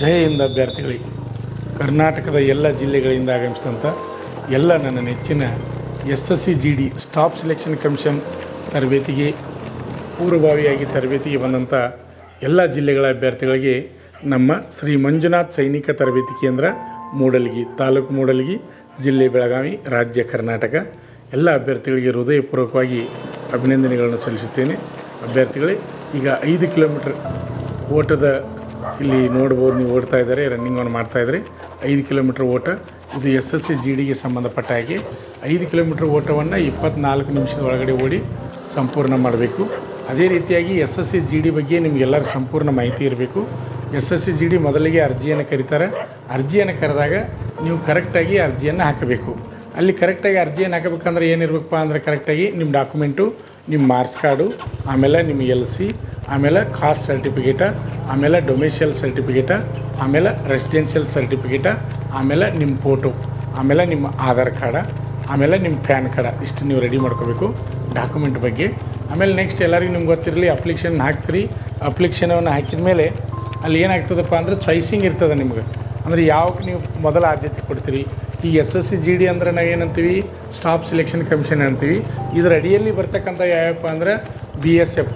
ಜಯ ಹಿಂದ್ ಅಭ್ಯರ್ಥಿಗಳಿಗೆ ಕರ್ನಾಟಕದ ಎಲ್ಲ ಜಿಲ್ಲೆಗಳಿಂದ ಆಗಮಿಸಿದಂಥ ಎಲ್ಲ ನನ್ನ ನೆಚ್ಚಿನ SSC GD staff selection commission ತರಬೇತಿಗೆ ಪೂರ್ವಭಾವಿಯಾಗಿ ತರಬೇತಿಗೆ ಬಂದಂಥ ಎಲ್ಲ ಜಿಲ್ಲೆಗಳ ಅಭ್ಯರ್ಥಿಗಳಿಗೆ ನಮ್ಮ ಶ್ರೀ ಮಂಜುನಾಥ್ ಸೈನಿಕ ತರಬೇತಿ ಕೇಂದ್ರ ಮೂಡಲಗಿ ತಾಲೂಕು ಮೂಡಲಗಿ ಜಿಲ್ಲೆ ಬೆಳಗಾವಿ ರಾಜ್ಯ ಕರ್ನಾಟಕ ಎಲ್ಲ ಅಭ್ಯರ್ಥಿಗಳಿಗೆ ಹೃದಯಪೂರ್ವಕವಾಗಿ ಅಭಿನಂದನೆಗಳನ್ನು ಸಲ್ಲಿಸುತ್ತೇನೆ. ಅಭ್ಯರ್ಥಿಗಳೇ, ಈಗ 5 ಕಿಲೋಮೀಟರ್ ಓಟದ ಇಲ್ಲಿ ನೋಡ್ಬೋದು, ನೀವು ಓಡ್ತಾ ಇದ್ದಾರೆ, ರನ್ನಿಂಗ್ ಆನ್ ಮಾಡ್ತಾಯಿದ್ದಾರೆ. 5 ಕಿಲೋಮೀಟರ್ ಓಟ ಇದು SSC GDಗೆ ಸಂಬಂಧಪಟ್ಟ ಹಾಗೆ 5 ಕಿಲೋಮೀಟರ್ ಓಟವನ್ನು 24 ನಿಮಿಷದ ಒಳಗಡೆ ಓಡಿ ಸಂಪೂರ್ಣ ಮಾಡಬೇಕು. ಅದೇ ರೀತಿಯಾಗಿ SSC GD ಬಗ್ಗೆ ನಿಮಗೆಲ್ಲರೂ ಸಂಪೂರ್ಣ ಮಾಹಿತಿ ಇರಬೇಕು. SSC GD ಮೊದಲಿಗೆ ಅರ್ಜಿಯನ್ನು ಕರೀತಾರೆ. ಅರ್ಜಿಯನ್ನು ಕರೆದಾಗ ನೀವು ಕರೆಕ್ಟಾಗಿ ಅರ್ಜಿಯನ್ನು ಹಾಕಬೇಕು. ಅಲ್ಲಿ ಕರೆಕ್ಟಾಗಿ ಅರ್ಜಿಯನ್ನು ಹಾಕಬೇಕಂದ್ರೆ ಏನಿರಬೇಕಪ್ಪ ಅಂದರೆ ಕರೆಕ್ಟಾಗಿ ನಿಮ್ಮ ಡಾಕ್ಯುಮೆಂಟು, ನಿಮ್ಮ ಮಾರ್ಕ್ಸ್ ಕಾರ್ಡು, ಆಮೇಲೆ ನಿಮ್ಮ LC, ಆಮೇಲೆ ಕಾಸ್ಟ್ ಸರ್ಟಿಫಿಕೇಟ, ಆಮೇಲೆ ಡೊಮಿಷಿಯಲ್ ಸರ್ಟಿಫಿಕೇಟ, ಆಮೇಲೆ ರೆಸಿಡೆನ್ಷಿಯಲ್ ಸರ್ಟಿಫಿಕೇಟ, ಆಮೇಲೆ ನಿಮ್ಮ ಫೋಟೋ, ಆಮೇಲೆ ನಿಮ್ಮ ಆಧಾರ್ ಕಾರ್ಡ, ಆಮೇಲೆ ನಿಮ್ಮ ಪ್ಯಾನ್ ಕಾರ್ಡ, ಇಷ್ಟು ನೀವು ರೆಡಿ ಮಾಡ್ಕೋಬೇಕು ಡಾಕ್ಯುಮೆಂಟ್ ಬಗ್ಗೆ. ಆಮೇಲೆ ನೆಕ್ಸ್ಟ್ ಎಲ್ಲರಿಗೂ ನಿಮ್ಗೆ ಗೊತ್ತಿರಲಿ, ಅಪ್ಲಿಕೇಶನ್ ಹಾಕ್ತೀರಿ. ಅಪ್ಲಿಕೇಶನನ್ನು ಹಾಕಿದ ಮೇಲೆ ಅಲ್ಲಿ ಏನಾಗ್ತದಪ್ಪ ಅಂದರೆ ಚಾಯ್ಸಿಂಗ್ ಇರ್ತದೆ ನಿಮ್ಗೆ. ಅಂದರೆ ಯಾವಕ್ಕೆ ನೀವು ಮೊದಲ ಆದ್ಯತೆ ಕೊಡ್ತೀರಿ. ಈ SSC GD ಅಂದರೆ ನಾವೇನಂತೀವಿ, ಸ್ಟಾಫ್ ಸೆಲೆಕ್ಷನ್ ಕಮಿಷನ್ ಅಂತೀವಿ. ಇದರ ಅಡಿಯಲ್ಲಿ ಬರ್ತಕ್ಕಂಥ ಯಾವಪ್ಪ ಅಂದರೆ BSF,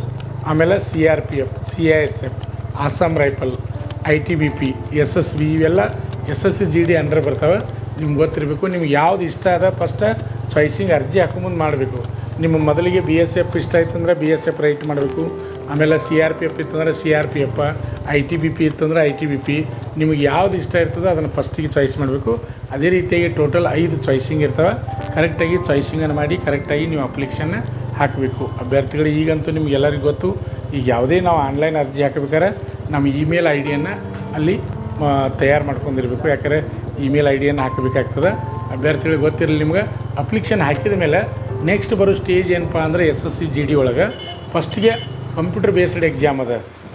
ಆಮೇಲೆ CRPF, CISF, Assam rifle, ITBP, SSB, ಇವೆಲ್ಲ SSC GD ಅಂಡರ್ ಬರ್ತಾವೆ. ನಿಮ್ಗೆ ಗೊತ್ತಿರಬೇಕು. ನಿಮ್ಗೆ ಯಾವ್ದು ಇಷ್ಟ ಅದ ಫಸ್ಟ್ ಚಾಯ್ಸಿಂಗ್ ಅರ್ಜಿ ಹಾಕೊಂಬಂದು ಮಾಡಬೇಕು. ನಿಮ್ಮ ಮೊದಲಿಗೆ BSF ಇಷ್ಟ ಆಯ್ತಂದ್ರೆ BSF ರೈಟ್ ಮಾಡಬೇಕು. ಆಮೇಲೆ CRPF ಇತ್ತಂದ್ರೆ CRPF, ITBP ಇತ್ತಂದ್ರೆ ITBP. ನಿಮಗೆ ಯಾವ್ದು ಇಷ್ಟ ಇರ್ತದೆ ಅದನ್ನು ಫಸ್ಟಿಗೆ ಚಾಯ್ಸ್ ಮಾಡಬೇಕು. ಅದೇ ರೀತಿಯಾಗಿ ಟೋಟಲ್ 5 ಚಾಯ್ಸಿಂಗ್ ಇರ್ತವೆ. ಕರೆಕ್ಟಾಗಿ ಚಾಯ್ಸಿಂಗನ್ನು ಮಾಡಿ ಕರೆಕ್ಟಾಗಿ ನೀವು ಅಪ್ಲಿಕೇಶನ್ನ ಹಾಕಬೇಕು. ಅಭ್ಯರ್ಥಿಗಳು ಈಗಂತೂ ನಿಮಗೆಲ್ಲರಿಗೂ ಗೊತ್ತು, ಈಗ ಯಾವುದೇ ನಾವು ಆನ್ಲೈನ್ ಅರ್ಜಿ ಹಾಕಬೇಕಾದ್ರೆ ನಮ್ಮ ಇಮೇಲ್ ID-ಯನ್ನು ಅಲ್ಲಿ ತಯಾರು ಮಾಡ್ಕೊಂಡಿರಬೇಕು. ಯಾಕಂದರೆ ಇಮೇಲ್ ID-ಯನ್ನು ಹಾಕಬೇಕಾಗ್ತದೆ. ಅಭ್ಯರ್ಥಿಗಳಿಗೆ ಗೊತ್ತಿರಲಿ. ನಿಮ್ಗೆ ಅಪ್ಲಿಕೇಶನ್ ಹಾಕಿದ ಮೇಲೆ ನೆಕ್ಸ್ಟ್ ಬರೋ ಸ್ಟೇಜ್ ಏನಪ್ಪ ಅಂದರೆ SSC GD ಒಳಗೆ ಫಸ್ಟಿಗೆ ಕಂಪ್ಯೂಟರ್ ಬೇಸ್ಡ್ ಎಕ್ಸಾಮ್ ಅದ.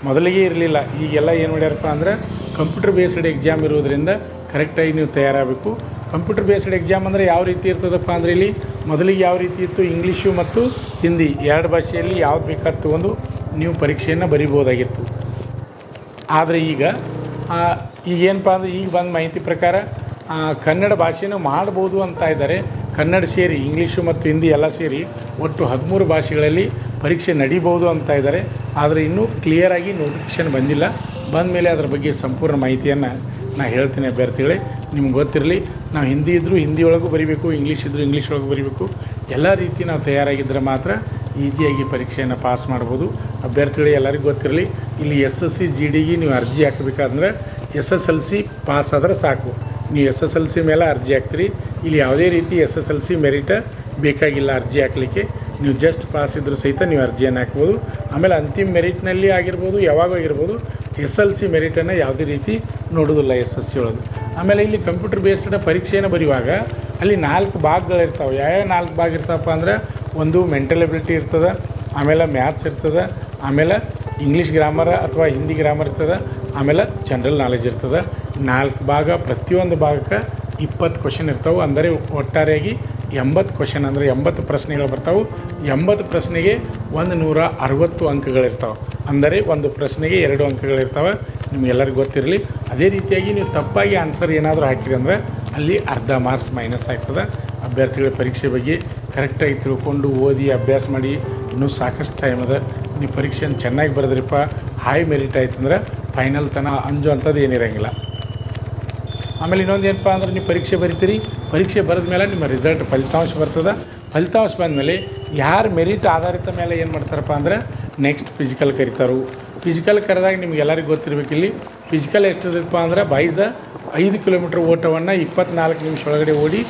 ಮೊದಲಿಗೆ ಇರಲಿಲ್ಲ, ಈಗೆಲ್ಲ ಏನು ಮಾಡ್ಯಾರಪ್ಪ ಅಂದರೆ ಕಂಪ್ಯೂಟರ್ ಬೇಸ್ಡ್ ಎಕ್ಸಾಮ್ ಇರೋದ್ರಿಂದ ಕರೆಕ್ಟಾಗಿ ನೀವು ತಯಾರಾಗಬೇಕು. ಕಂಪ್ಯೂಟರ್ ಬೇಸ್ಡ್ ಎಕ್ಸಾಮ್ ಅಂದರೆ ಯಾವ ರೀತಿ ಇರ್ತದಪ್ಪ ಅಂದರೆ ಇಲ್ಲಿ ಮೊದಲಿಗೆ ಯಾವ ರೀತಿ ಇತ್ತು, ಇಂಗ್ಲೀಷು ಮತ್ತು ಹಿಂದಿ 2 ಭಾಷೆಯಲ್ಲಿ ಯಾವ್ದು ಬೇಕಾದ ತೊಗೊಂಡು ನೀವು ಪರೀಕ್ಷೆಯನ್ನು ಬರಿಬೋದಾಗಿತ್ತು. ಆದರೆ ಈಗೇನಪ್ಪ ಅಂದರೆ ಈಗ ಬಂದ ಮಾಹಿತಿ ಪ್ರಕಾರ ಕನ್ನಡ ಭಾಷೆನೂ ಮಾಡ್ಬೋದು ಅಂತ ಇದ್ದಾರೆ. ಕನ್ನಡ ಸೇರಿ ಇಂಗ್ಲೀಷು ಮತ್ತು ಹಿಂದಿ ಎಲ್ಲ ಸೇರಿ ಒಟ್ಟು 13 ಭಾಷೆಗಳಲ್ಲಿ ಪರೀಕ್ಷೆ ನಡೀಬೋದು ಅಂತ ಇದ್ದಾರೆ. ಆದರೆ ಇನ್ನೂ ಕ್ಲಿಯರಾಗಿ ನೋಟಿಫಿಕೇಷನ್ ಬಂದಿಲ್ಲ. ಬಂದ ಮೇಲೆ ಅದರ ಬಗ್ಗೆ ಸಂಪೂರ್ಣ ಮಾಹಿತಿಯನ್ನು ನಾನು ಹೇಳ್ತೀನಿ. ಅಭ್ಯರ್ಥಿಗಳೇ, ನಿಮ್ಗೆ ಗೊತ್ತಿರಲಿ, ನಾವು ಹಿಂದಿ ಇದ್ದರೂ ಹಿಂದಿ ಒಳಗೂ ಬರೀಬೇಕು, ಇಂಗ್ಲೀಷ್ ಇದ್ದರೂ ಇಂಗ್ಲೀಷ್ ಒಳಗೂ ಬರೀಬೇಕು. ಎಲ್ಲ ರೀತಿ ನಾವು ತಯಾರಾಗಿದ್ದರೆ ಮಾತ್ರ ಈಸಿಯಾಗಿ ಪರೀಕ್ಷೆಯನ್ನು ಪಾಸ್ ಮಾಡ್ಬೋದು. ಅಭ್ಯರ್ಥಿಗಳೇ, ಎಲ್ಲರಿಗೂ ಗೊತ್ತಿರಲಿ, ಇಲ್ಲಿ SSC GDಗೆ ನೀವು ಅರ್ಜಿ ಹಾಕಬೇಕಾದ್ರೆ SSLC ಪಾಸ್ ಆದರೆ ಸಾಕು. ನೀವು SSLC ಮೇಲೆ ಅರ್ಜಿ ಹಾಕ್ತೀರಿ. ಇಲ್ಲಿ ಯಾವುದೇ ರೀತಿ SSLC ಮೆರಿಟ್ ಬೇಕಾಗಿಲ್ಲ ಅರ್ಜಿ ಹಾಕಲಿಕ್ಕೆ. ನೀವು ಜಸ್ಟ್ ಪಾಸ್ ಇದ್ದರೂ ಸಹಿತ ನೀವು ಅರ್ಜಿಯನ್ನು ಹಾಕ್ಬೋದು. ಆಮೇಲೆ ಅಂತಿಮ ಮೆರಿಟ್ನಲ್ಲಿ ಆಗಿರ್ಬೋದು, ಯಾವಾಗೂ ಆಗಿರ್ಬೋದು, SLC ಮೆರಿಟನ್ನು ಯಾವುದೇ ರೀತಿ ನೋಡೋದಿಲ್ಲ SSC ಒಳಗೆ. ಆಮೇಲೆ ಇಲ್ಲಿ ಕಂಪ್ಯೂಟರ್ ಬೇಸ್ಡ್ ಪರೀಕ್ಷೆಯನ್ನು ಬರೆಯುವಾಗ ಅಲ್ಲಿ 4 ಭಾಗಗಳಿರ್ತಾವೆ. ಯಾವ್ಯಾವ 4 ಭಾಗ ಇರ್ತಾವಪ್ಪ ಅಂದರೆ, ಒಂದು ಮೆಂಟಲ್ ಎಬಿಲಿಟಿ ಇರ್ತದೆ, ಆಮೇಲೆ ಮ್ಯಾಥ್ಸ್ ಇರ್ತದೆ, ಆಮೇಲೆ ಇಂಗ್ಲೀಷ್ ಗ್ರಾಮರ್ ಅಥವಾ ಹಿಂದಿ ಗ್ರಾಮರ್ ಇರ್ತದೆ, ಆಮೇಲೆ ಜನರಲ್ ನಾಲೆಜ್ ಇರ್ತದೆ. 4 ಭಾಗ, ಪ್ರತಿಯೊಂದು ಭಾಗಕ್ಕೆ 20 ಕ್ವಶನ್ ಇರ್ತಾವೆ. ಅಂದರೆ ಒಟ್ಟಾರೆಯಾಗಿ 80 ಕ್ವಶನ್, ಅಂದರೆ 80 ಪ್ರಶ್ನೆಗಳು ಬರ್ತಾವೆ. 80 ಪ್ರಶ್ನೆಗೆ 160 ಅಂಕಗಳಿರ್ತಾವೆ. ಅಂದರೆ ಒಂದು ಪ್ರಶ್ನೆಗೆ 2 ಅಂಕಗಳಿರ್ತಾವೆ. ನಿಮಗೆಲ್ಲರಿಗೂ ಗೊತ್ತಿರಲಿ. ಅದೇ ರೀತಿಯಾಗಿ ನೀವು ತಪ್ಪಾಗಿ ಆನ್ಸರ್ ಏನಾದರೂ ಹಾಕಿರಿ ಅಂದರೆ ಅಲ್ಲಿ ಅರ್ಧ ಮಾರ್ಕ್ಸ್ ಮೈನಸ್ ಆಗ್ತದೆ. ಅಭ್ಯರ್ಥಿಗಳ ಪರೀಕ್ಷೆ ಬಗ್ಗೆ ಕರೆಕ್ಟಾಗಿ ತಿಳ್ಕೊಂಡು ಓದಿ ಅಭ್ಯಾಸ ಮಾಡಿ. ಇನ್ನೂ ಸಾಕಷ್ಟು ಟೈಮ್ ಅದ. ನೀವು ಪರೀಕ್ಷೆಯನ್ನು ಚೆನ್ನಾಗಿ ಬರೆದ್ರಿಪ್ಪ, ಹೈ ಮೆರಿಟ್ ಆಯ್ತಂದ್ರೆ ಫೈನಲ್ ತನಕ ಅಂಜು ಅಂಥದ್ದು ಏನಿರೋಂಗಿಲ್ಲ. ಆಮೇಲೆ ಇನ್ನೊಂದು ಏನಪ್ಪ ಅಂದ್ರೆ, ನೀವು ಪರೀಕ್ಷೆ ಬರಿತೀರಿ. ಪರೀಕ್ಷೆ ಬರೆದ ಮೇಲೆ ನಿಮ್ಮ ರಿಸಲ್ಟ್ ಫಲಿತಾಂಶ ಬರ್ತದೆ. ಫಲಿತಾಂಶ ಬಂದಮೇಲೆ ಯಾರು ಮೆರಿಟ್ ಆಧಾರಿತ ಮೇಲೆ ಏನು ಮಾಡ್ತಾರಪ್ಪ ಅಂದರೆ ನೆಕ್ಸ್ಟ್ ಫಿಸಿಕಲ್ ಕರಿತಾರೆ. ಫಿಸಿಕಲ್ ಕರೆದಾಗ ನಿಮ್ಗೆಲ್ಲರಿಗೂ ಗೊತ್ತಿರಬೇಕು, ಇಲ್ಲಿ ಫಿಸಿಕಲ್ ಎಷ್ಟಿರುತ್ತಪ್ಪ ಅಂದರೆ ಬಾಯ್ಸ 5 ಕಿಲೋಮೀಟರ್ ಓಟವನ್ನು 24 ನಿಮಿಷ ಒಳಗಡೆ ಓಡಿ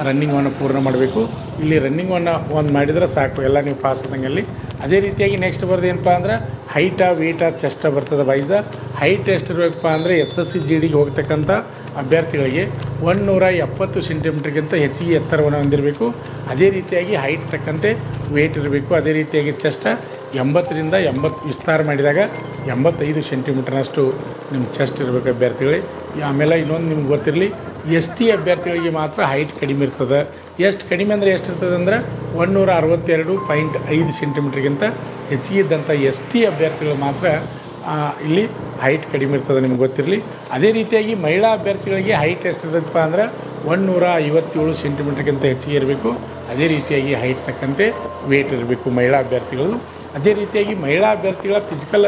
ರನ್ನಿಂಗನ್ನು ಪೂರ್ಣ ಮಾಡಬೇಕು. ಇಲ್ಲಿ ರನ್ನಿಂಗನ್ನು ಒಂದು ಮಾಡಿದರೆ ಸಾಕು, ಎಲ್ಲ ನೀವು ಪಾಸ್ ಆದಂಗಲ್ಲಿ. ಅದೇ ರೀತಿಯಾಗಿ ನೆಕ್ಸ್ಟ್ ಬರೋದು ಏನಪ್ಪ ಅಂದ್ರೆ ಹೈಟಾ, ವೇಟಾ, ಚೆಸ್ಟ ಬರ್ತದೆ ಬಾಯ್ಸ. ಹೈಟ್ ಎಷ್ಟಿರಬೇಕಪ್ಪ ಅಂದರೆ SSC GDಗೆ ಹೋಗ್ತಕ್ಕಂಥ ಅಭ್ಯರ್ಥಿಗಳಿಗೆ 170 ಸೆಂಟಿಮೀಟ್ರ್ಗಿಂತ ಹೆಚ್ಚಿಗೆ ಎತ್ತರವನ್ನು ಹೊಂದಿರಬೇಕು. ಅದೇ ರೀತಿಯಾಗಿ ಹೈಟ್ ತಕ್ಕಂತೆ ವೇಟ್ ಇರಬೇಕು. ಅದೇ ರೀತಿಯಾಗಿ ಚೆಸ್ಟ್ 80ರಿಂದ 80 ವಿಸ್ತಾರ ಮಾಡಿದಾಗ 85 ಸೆಂಟಿಮೀಟರ್ನಷ್ಟು ನಿಮ್ಮ ಚೆಸ್ಟ್ ಇರಬೇಕು ಅಭ್ಯರ್ಥಿಗಳಿಗೆ. ಆಮೇಲೆ ಇನ್ನೊಂದು ನಿಮ್ಗೆ ಗೊತ್ತಿರಲಿ, ST ಅಭ್ಯರ್ಥಿಗಳಿಗೆ ಮಾತ್ರ ಹೈಟ್ ಕಡಿಮೆ ಇರ್ತದೆ. ಎಷ್ಟು ಕಡಿಮೆ ಅಂದರೆ ಎಷ್ಟಿರ್ತದೆ ಅಂದರೆ 162.5 ಸೆಂಟಿಮೀಟ್ರ್ಗಿಂತ ಹೆಚ್ಚಿಗೆ ಇದ್ದಂಥ ST ಅಭ್ಯರ್ಥಿಗಳು ಮಾತ್ರ ಇಲ್ಲಿ ಹೈಟ್ ಕಡಿಮೆ ಇರ್ತದೆ ನಿಮ್ಗೆ ಗೊತ್ತಿರಲಿ. ಅದೇ ರೀತಿಯಾಗಿ ಮಹಿಳಾ ಅಭ್ಯರ್ಥಿಗಳಿಗೆ ಹೈಟ್ ಎಷ್ಟಿರ್ತದಪ್ಪ ಅಂದ್ರೆ 157 ಸೆಂಟಿಮೀಟರ್ಗಿಂತ ಹೆಚ್ಚಿಗೆ ಇರಬೇಕು. ಅದೇ ರೀತಿಯಾಗಿ ಹೈಟ್ ತಕ್ಕಂತೆ ವೇಟ್ ಇರಬೇಕು ಮಹಿಳಾ ಅಭ್ಯರ್ಥಿಗಳು. ಅದೇ ರೀತಿಯಾಗಿ ಮಹಿಳಾ ಅಭ್ಯರ್ಥಿಗಳ ಫಿಸಿಕಲ್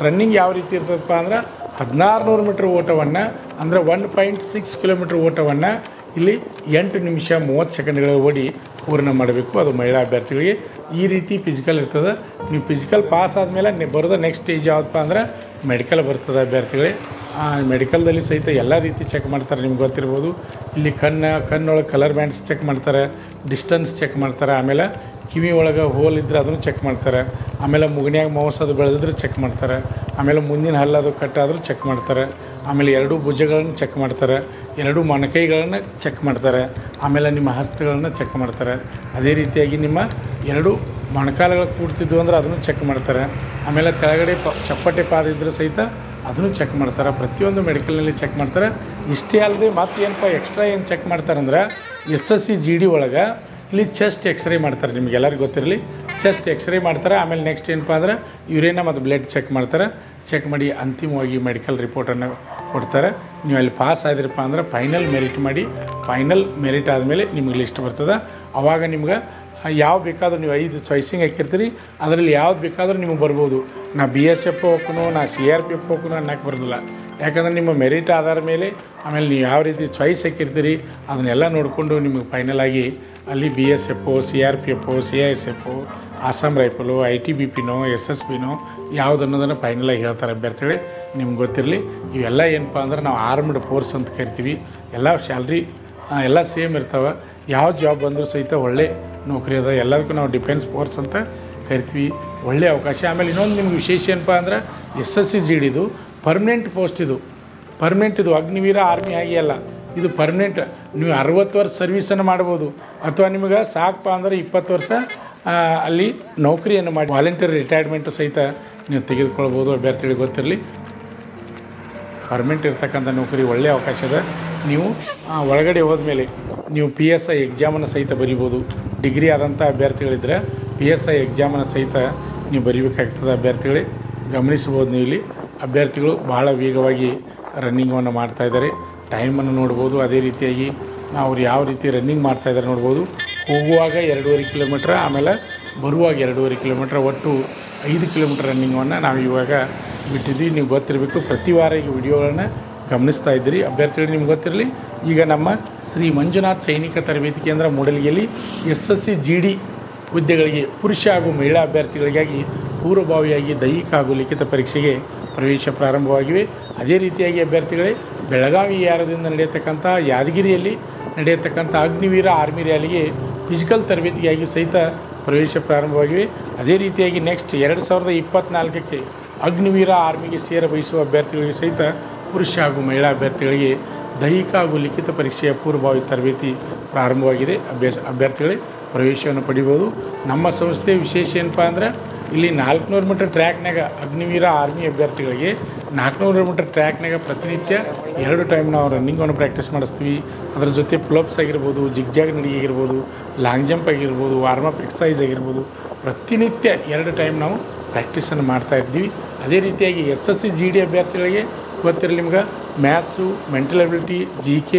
ರನ್ನಿಂಗ್ ಯಾವ ರೀತಿ ಇರ್ತದಪ್ಪ ಅಂದ್ರೆ 1600 ಮೀಟ್ರ್ ಓಟವನ್ನು ಅಂದರೆ 1.6 ಕಿಲೋಮೀಟ್ರ್ ಓಟವನ್ನು ಇಲ್ಲಿ 8 ನಿಮಿಷ 30 ಸೆಕೆಂಡ್ಗಳ ಓಡಿ ಪೂರ್ಣ ಮಾಡಬೇಕು. ಅದು ಮಹಿಳಾ ಅಭ್ಯರ್ಥಿಗಳಿಗೆ ಈ ರೀತಿ ಫಿಸಿಕಲ್ ಇರ್ತದೆ. ನೀವು ಫಿಸಿಕಲ್ ಪಾಸ್ ಆದಮೇಲೆ ಬರೋದು ನೆಕ್ಸ್ಟ್ ಸ್ಟೇಜ್ ಯಾವುದಪ್ಪ ಅಂದ್ರೆ ಮೆಡಿಕಲ್ ಬರ್ತದೆ ಅಭ್ಯರ್ಥಿಗಳೇ. ಮೆಡಿಕಲ್ದಲ್ಲಿ ಸಹಿತ ಎಲ್ಲ ರೀತಿ ಚೆಕ್ ಮಾಡ್ತಾರೆ, ನಿಮ್ಗೆ ಗೊತ್ತಿರ್ಬೋದು. ಇಲ್ಲಿ ಕಣ್ಣೊಳಗೆ ಕಲರ್ ಬ್ಯಾಂಡ್ಸ್ ಚೆಕ್ ಮಾಡ್ತಾರೆ, ಡಿಸ್ಟೆನ್ಸ್ ಚೆಕ್ ಮಾಡ್ತಾರೆ, ಆಮೇಲೆ ಕಿವಿ ಒಳಗೆ ಹೋಲ್ ಇದ್ದರೆ ಅದನ್ನು ಚೆಕ್ ಮಾಡ್ತಾರೆ, ಆಮೇಲೆ ಮುಗನ್ಯಾಗ ಮೌಸ್ ಅದು ಬೆಳೆದಿದ್ರೆ ಚೆಕ್ ಮಾಡ್ತಾರೆ, ಆಮೇಲೆ ಮುಂದಿನ ಹಲ್ಲದು ಕಟ್ಟಾದರೂ ಚೆಕ್ ಮಾಡ್ತಾರೆ, ಆಮೇಲೆ 2 ಭುಜಗಳನ್ನು ಚೆಕ್ ಮಾಡ್ತಾರೆ, 2 ಮೊಣಕೈಗಳನ್ನು ಚೆಕ್ ಮಾಡ್ತಾರೆ, ಆಮೇಲೆ ನಿಮ್ಮ ಹಸ್ತಗಳನ್ನು ಚೆಕ್ ಮಾಡ್ತಾರೆ. ಅದೇ ರೀತಿಯಾಗಿ ನಿಮ್ಮ 2 ಮೊಣಕಾಲುಗಳು ಕೂಡ್ತಿದ್ವು ಅಂದ್ರೆ ಅದನ್ನು ಚೆಕ್ ಮಾಡ್ತಾರೆ. ಆಮೇಲೆ ಕೆಳಗಡೆ ಚಪ್ಪಟೆ ಪಾದ ಇದ್ದರೆ ಸಹಿತ ಅದನ್ನು ಚೆಕ್ ಮಾಡ್ತಾರೆ. ಪ್ರತಿಯೊಂದು ಮೆಡಿಕಲ್ನಲ್ಲಿ ಚೆಕ್ ಮಾಡ್ತಾರೆ. ಇಷ್ಟೇ ಅಲ್ಲದೆ ಮತ್ತೆ ಏನಪ್ಪ ಎಕ್ಸ್ಟ್ರಾ ಏನು ಚೆಕ್ ಮಾಡ್ತಾರಂದ್ರೆ SSC GD ಒಳಗೆ ಇಲ್ಲಿ ಚೆಸ್ಟ್ ಎಕ್ಸ್ರೇ ಮಾಡ್ತಾರೆ. ನಿಮಗೆಲ್ಲರಿಗೂ ಗೊತ್ತಿರಲಿ, ಚೆಸ್ಟ್ ಎಕ್ಸ್ರೇ ಮಾಡ್ತಾರೆ. ಆಮೇಲೆ ನೆಕ್ಸ್ಟ್ ಏನಪ್ಪ ಅಂದ್ರೆ ಯುರೇನ ಮತ್ತು ಬ್ಲಡ್ ಚೆಕ್ ಮಾಡ್ತಾರೆ. ಚೆಕ್ ಮಾಡಿ ಅಂತಿಮವಾಗಿ ಮೆಡಿಕಲ್ ರಿಪೋರ್ಟನ್ನು ಕೊಡ್ತಾರೆ. ನೀವು ಅಲ್ಲಿ ಪಾಸ್ ಆದಿರಪ್ಪ ಅಂದ್ರೆ ಫೈನಲ್ ಮೆರಿಟ್ ಮಾಡಿ, ಫೈನಲ್ ಮೆರಿಟ್ ಆದಮೇಲೆ ನಿಮಗೆ ಲಿಸ್ಟ್ ಬರ್ತದೆ. ಆವಾಗ ನಿಮ್ಗೆ ಯಾವ ಬೇಕಾದರೂ ನೀವು 5 ಚಾಯ್ಸಿಂಗ್ ಹಾಕಿರ್ತೀರಿ, ಅದರಲ್ಲಿ ಯಾವ್ದು ಬೇಕಾದರೂ ನಿಮಗೆ ಬರ್ಬೋದು. ನಾ BSF ಹೋಗ್ಕೂ, ನಾ CRPF ಹೋಗ್ಕೂ ಅನ್ನಕ್ಕೆ ಬರೋದಿಲ್ಲ. ಯಾಕಂದರೆ ನಿಮ್ಮ ಮೆರಿಟ್ ಆಧಾರ ಮೇಲೆ ಆಮೇಲೆ ನೀವು ಯಾವ ರೀತಿ ಚಾಯ್ಸ್ ಹಾಕಿರ್ತೀರಿ ಅದನ್ನೆಲ್ಲ ನೋಡಿಕೊಂಡು ನಿಮಗೆ ಫೈನಲ್ ಆಗಿ ಅಲ್ಲಿ BSF, CRPF, CISF, ಆಸಾಮ್ ರೈಫಲು, ITBPನೋ SSBನೋ ಯಾವ್ದು ಅನ್ನೋದನ್ನು ಫೈನಲಾಗಿ ಹೇಳ್ತಾರೆ ಅಭ್ಯರ್ಥಿಗಳೇ. ನಿಮ್ಗೆ ಗೊತ್ತಿರಲಿ. ಇವೆಲ್ಲ ಏನಪ್ಪ ಅಂದ್ರೆ ನಾವು ಆರ್ಮ್ಡ್ ಫೋರ್ಸ್ ಅಂತ ಕರಿತೀವಿ. ಎಲ್ಲ ಸ್ಯಾಲ್ರಿ ಎಲ್ಲ ಸೇಮ್ ಇರ್ತವೆ. ಯಾವ ಜಾಬ್ ಬಂದರೂ ಸಹಿತ ಒಳ್ಳೆ ನೌಕರಿ ಅದ. ಎಲ್ಲದಕ್ಕೂ ನಾವು ಡಿಫೆನ್ಸ್ ಫೋರ್ಸ್ ಅಂತ ಕರಿತೀವಿ. ಒಳ್ಳೆಯ ಅವಕಾಶ. ಆಮೇಲೆ ಇನ್ನೊಂದು ನಿಮ್ಗೆ ವಿಶೇಷ ಏನಪ್ಪ ಅಂದ್ರೆ SSC GDದು ಪರ್ಮನೆಂಟ್ ಪೋಸ್ಟ್. ಇದು ಅಗ್ನಿವೀರ ಆರ್ಮಿ ಆಗಿ ಅಲ್ಲ, ಇದು ಪರ್ಮನೆಂಟ್. ನೀವು 60 ವರ್ಷ ಸರ್ವೀಸನ್ನು ಮಾಡ್ಬೋದು, ಅಥವಾ ನಿಮಗೆ ಸಾಕಪ್ಪ ಅಂದರೆ 20 ವರ್ಷ ಅಲ್ಲಿ ನೌಕರಿಯನ್ನು ಮಾಡಿ ವಾಲಂಟಿಯರ್ ರಿಟೈರ್ಮೆಂಟು ಸಹಿತ ನೀವು ತೆಗೆದುಕೊಳ್ಬೋದು. ಅಭ್ಯರ್ಥಿಗಳಿಗೆ ಗೊತ್ತಿರಲಿ, ಪರ್ಮನೆಂಟ್ ಇರ್ತಕ್ಕಂಥ ನೌಕರಿ ಒಳ್ಳೆಯ ಅವಕಾಶ ಇದೆ. ನೀವು ಒಳಗಡೆ ಹೋದ್ಮೇಲೆ ನೀವು PSI ಎಕ್ಸಾಮನ್ನು ಸಹಿತ ಬರಿಬೋದು. ಡಿಗ್ರಿ ಆದಂಥ ಅಭ್ಯರ್ಥಿಗಳಿದ್ದರೆ PSI ಎಕ್ಸಾಮನ್ನು ಸಹಿತ ನೀವು ಬರೀಬೇಕಾಗ್ತದೆ. ಅಭ್ಯರ್ಥಿಗಳೇ ಗಮನಿಸ್ಬೋದು. ನೀವು ಇಲ್ಲಿ ಅಭ್ಯರ್ಥಿಗಳು ಭಾಳ ವೇಗವಾಗಿ ರನ್ನಿಂಗನ್ನು ಮಾಡ್ತಾಯಿದ್ದಾರೆ. ಟೈಮನ್ನು ನೋಡ್ಬೋದು. ಅದೇ ರೀತಿಯಾಗಿ ಅವ್ರು ಯಾವ ರೀತಿ ರನ್ನಿಂಗ್ ಮಾಡ್ತಾಯಿದ್ದಾರೆ ನೋಡ್ಬೋದು. ಹೋಗುವಾಗ 2.5 ಕಿಲೋಮೀಟ್ರ್, ಆಮೇಲೆ ಬರುವಾಗ 2.5 ಕಿಲೋಮೀಟ್ರ್, ಒಟ್ಟು 5 ಕಿಲೋಮೀಟ್ರ್ ರನ್ನಿಂಗನ್ನು ನಾವು ಇವಾಗ ಬಿಟ್ಟಿದ್ವಿ. ನೀವು ಗೊತ್ತಿರಬೇಕು, ಪ್ರತಿ ವಾರ ಈಗ ವಿಡಿಯೋಗಳನ್ನು ಗಮನಿಸ್ತಾ ಇದ್ದೀರಿ ಅಭ್ಯರ್ಥಿಗಳು. ನಿಮ್ಗೆ ಗೊತ್ತಿರಲಿ, ಈಗ ನಮ್ಮ ಶ್ರೀ ಮಂಜುನಾಥ್ ಸೈನಿಕ ತರಬೇತಿ ಕೇಂದ್ರ ಮೂಡಲಗಿಯಲ್ಲಿ SSC GD ಹುದ್ದೆಗಳಿಗೆ ಪುರುಷ ಹಾಗೂ ಮಹಿಳಾ ಅಭ್ಯರ್ಥಿಗಳಿಗಾಗಿ ಪೂರ್ವಭಾವಿಯಾಗಿ ದೈಹಿಕ ಹಾಗೂ ಲಿಖಿತ ಪರೀಕ್ಷೆಗೆ ಪ್ರವೇಶ ಪ್ರಾರಂಭವಾಗಿವೆ. ಅದೇ ರೀತಿಯಾಗಿ ಅಭ್ಯರ್ಥಿಗಳೇ ಬೆಳಗಾವಿ ಯಾರದಿಂದ ನಡೆಯತಕ್ಕಂಥ ಯಾದಗಿರಿಯಲ್ಲಿ ನಡೆಯತಕ್ಕಂಥ ಅಗ್ನಿವೀರ ಆರ್ಮಿ ರ್ಯಾಲಿಗೆ ಫಿಸಿಕಲ್ ತರಬೇತಿಗಾಗಿ ಸಹಿತ ಪ್ರವೇಶ ಪ್ರಾರಂಭವಾಗಿವೆ. ಅದೇ ರೀತಿಯಾಗಿ ನೆಕ್ಸ್ಟ್ 2024ಕ್ಕೆ ಅಗ್ನಿವೀರ ಆರ್ಮಿಗೆ ಸೇರ ಬಯಸುವ ಅಭ್ಯರ್ಥಿಗಳಿಗೆ ಸಹಿತ ಪುರುಷ ಹಾಗೂ ಮಹಿಳಾ ಅಭ್ಯರ್ಥಿಗಳಿಗೆ ದೈಹಿಕ ಹಾಗೂ ಲಿಖಿತ ಪರೀಕ್ಷೆಯ ಪೂರ್ವಭಾವಿ ತರಬೇತಿ ಪ್ರಾರಂಭವಾಗಿದೆ. ಅಭ್ಯರ್ಥಿಗಳೇ ಪ್ರವೇಶವನ್ನು ಪಡಿಬೋದು. ನಮ್ಮ ಸಂಸ್ಥೆ ವಿಶೇಷ ಏನಪ್ಪ ಅಂದ್ರೆ ಇಲ್ಲಿ 400 ಮೀಟರ್ ಟ್ರ್ಯಾಕ್ನಾಗ ಅಗ್ನಿವೀರ ಆರ್ಮಿ ಅಭ್ಯರ್ಥಿಗಳಿಗೆ 400 ಮೀಟರ್ ಟ್ರ್ಯಾಕ್ನಾಗ ಪ್ರತಿನಿತ್ಯ 2 ಟೈಮ್ ನಾವು ರನ್ನಿಂಗನ್ನು ಪ್ರಾಕ್ಟೀಸ್ ಮಾಡಿಸ್ತೀವಿ. ಅದರ ಜೊತೆ ಪ್ಲಪ್ಸ್ ಆಗಿರ್ಬೋದು, ಜಿಗ್ಜಾಗ್ ನಡಿಗೆ ಆಗಿರ್ಬೋದು, ಲಾಂಗ್ ಜಂಪ್ ಆಗಿರ್ಬೋದು, ವಾರ್ಮಪ್ ಎಕ್ಸಸೈಸ್ ಆಗಿರ್ಬೋದು, ಪ್ರತಿನಿತ್ಯ 2 ಟೈಮ್ ನಾವು ಪ್ರಾಕ್ಟೀಸನ್ನು ಮಾಡ್ತಾಯಿದ್ವಿ. ಅದೇ ರೀತಿಯಾಗಿ SSC GD ಅಭ್ಯರ್ಥಿಗಳಿಗೆ ಗೊತ್ತಿರಲಿ, ನಿಮ್ಗೆ ಮ್ಯಾಥ್ಸು, ಮೆಂಟಲ್ ಎಬಿಲಿಟಿ, GK,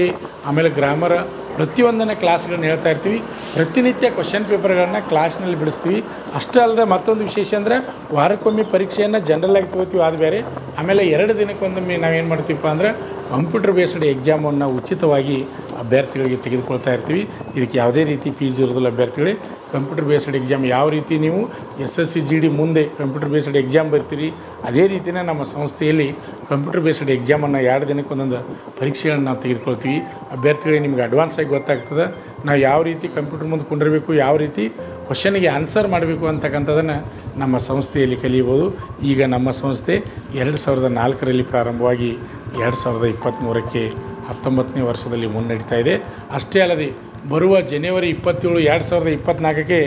ಆಮೇಲೆ ಗ್ರಾಮರ ಪ್ರತಿಯೊಂದನ್ನು ಕ್ಲಾಸ್ಗಳನ್ನ ಹೇಳ್ತಾ ಇರ್ತೀವಿ. ಪ್ರತಿನಿತ್ಯ ಕ್ವಶನ್ ಪೇಪರ್ಗಳನ್ನು ಕ್ಲಾಸ್ನಲ್ಲಿ ಬಿಡಿಸ್ತೀವಿ. ಅಷ್ಟೇ ಅಲ್ಲದೆ ಮತ್ತೊಂದು ವಿಶೇಷ ಅಂದರೆ ವಾರಕ್ಕೊಮ್ಮೆ ಪರೀಕ್ಷೆಯನ್ನು ಜನರಲ್ಲಾಗಿ ತೊಗೋತೀವಿ, ಅದು ಬೇರೆ. ಆಮೇಲೆ 2 ದಿನಕ್ಕೊಂದೊಮ್ಮೆ ನಾವೇನು ಮಾಡ್ತೀವಪ್ಪ ಅಂದ್ರೆ ಕಂಪ್ಯೂಟರ್ ಬೇಸ್ಡ್ ಎಕ್ಸಾಮನ್ನು ಉಚಿತವಾಗಿ ಅಭ್ಯರ್ಥಿಗಳಿಗೆ ತೆಗೆದುಕೊಳ್ತಾ ಇರ್ತೀವಿ. ಇದಕ್ಕೆ ಯಾವುದೇ ರೀತಿ ಫೀಸ್ ಇರೋದಿಲ್ಲ ಅಭ್ಯರ್ಥಿಗಳೇ. ಕಂಪ್ಯೂಟರ್ ಬೇಸ್ಡ್ ಎಕ್ಸಾಮ್ ಯಾವ ರೀತಿ ನೀವು SSC GD ಮುಂದೆ ಕಂಪ್ಯೂಟರ್ ಬೇಸ್ಡ್ ಎಕ್ಸಾಮ್ ಬರ್ತೀರಿ, ಅದೇ ರೀತಿಯೇ ನಮ್ಮ ಸಂಸ್ಥೆಯಲ್ಲಿ ಕಂಪ್ಯೂಟರ್ ಬೇಸ್ಡ್ ಎಕ್ಸಾಮನ್ನು 2 ದಿನಕ್ಕೊಂದೊಂದು ಪರೀಕ್ಷೆಗಳನ್ನು ನಾವು ತೆಗೆದುಕೊಳ್ತೀವಿ. ಅಭ್ಯರ್ಥಿಗಳಿಗೆ ನಿಮ್ಗೆ ಅಡ್ವಾನ್ಸ್ ಆಗಿ ಗೊತ್ತಾಗ್ತದೆ ನಾವು ಯಾವ ರೀತಿ ಕಂಪ್ಯೂಟರ್ ಮುಂದೆ ಕುಂಡಿರಬೇಕು, ಯಾವ ರೀತಿ ಕ್ವಶನ್ಗೆ ಆನ್ಸರ್ ಮಾಡಬೇಕು ಅಂತಕ್ಕಂಥದ್ದನ್ನು ನಮ್ಮ ಸಂಸ್ಥೆಯಲ್ಲಿ ಕಲಿಯಬೋದು. ಈಗ ನಮ್ಮ ಸಂಸ್ಥೆ 2004ರಲ್ಲಿ ಪ್ರಾರಂಭವಾಗಿ 2023ಕ್ಕೆ 19ನೇ ವರ್ಷದಲ್ಲಿ ಮುನ್ನಡೀತಾ ಇದೆ. ಅಷ್ಟೇ ಅಲ್ಲದೆ ಬರುವ ಜನವರಿ 27, 2024ಕ್ಕೆ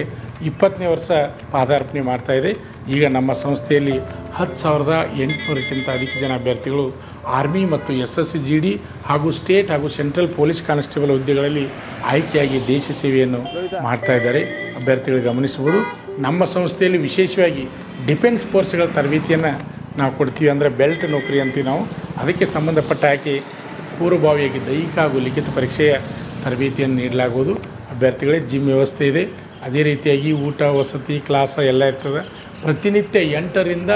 20ನೇ ವರ್ಷ ಪಾದಾರ್ಪಣೆ ಮಾಡ್ತಾಯಿದೆ. ಈಗ ನಮ್ಮ ಸಂಸ್ಥೆಯಲ್ಲಿ 10,800ಕ್ಕಿಂತ ಅಧಿಕ ಜನ ಅಭ್ಯರ್ಥಿಗಳು ಆರ್ಮಿ ಮತ್ತು SSC GD ಹಾಗೂ ಸ್ಟೇಟ್ ಹಾಗೂ ಸೆಂಟ್ರಲ್ ಪೊಲೀಸ್ ಕಾನ್ಸ್ಟೇಬಲ್ ಹುದ್ದೆಗಳಲ್ಲಿ ಆಯ್ಕೆಯಾಗಿ ದೇಶ ಸೇವೆಯನ್ನು ಮಾಡ್ತಾಯಿದ್ದಾರೆ. ಅಭ್ಯರ್ಥಿಗಳು ಗಮನಿಸಬಹುದು. ನಮ್ಮ ಸಂಸ್ಥೆಯಲ್ಲಿ ವಿಶೇಷವಾಗಿ ಡಿಫೆನ್ಸ್ ಫೋರ್ಸ್ಗಳ ತರಬೇತಿಯನ್ನು ನಾವು ಕೊಡ್ತೀವಿ. ಅಂದರೆ ಬೆಲ್ಟ್ ನೌಕರಿ ಅಂತೀವಿ ನಾವು. ಅದಕ್ಕೆ ಸಂಬಂಧಪಟ್ಟ ಹಾಕಿ ಪೂರ್ವಭಾವಿಯಾಗಿ ದೈಹಿಕ ಹಾಗೂ ಲಿಖಿತ ಪರೀಕ್ಷೆಯ ತರಬೇತಿಯನ್ನು ನೀಡಲಾಗುವುದು. ಅಭ್ಯರ್ಥಿಗಳೇ ಜಿಮ್ ವ್ಯವಸ್ಥೆ ಇದೆ. ಅದೇ ರೀತಿಯಾಗಿ ಊಟ ವಸತಿ ಕ್ಲಾಸ ಎಲ್ಲ ಇರ್ತದೆ. ಪ್ರತಿನಿತ್ಯ 8ರಿಂದ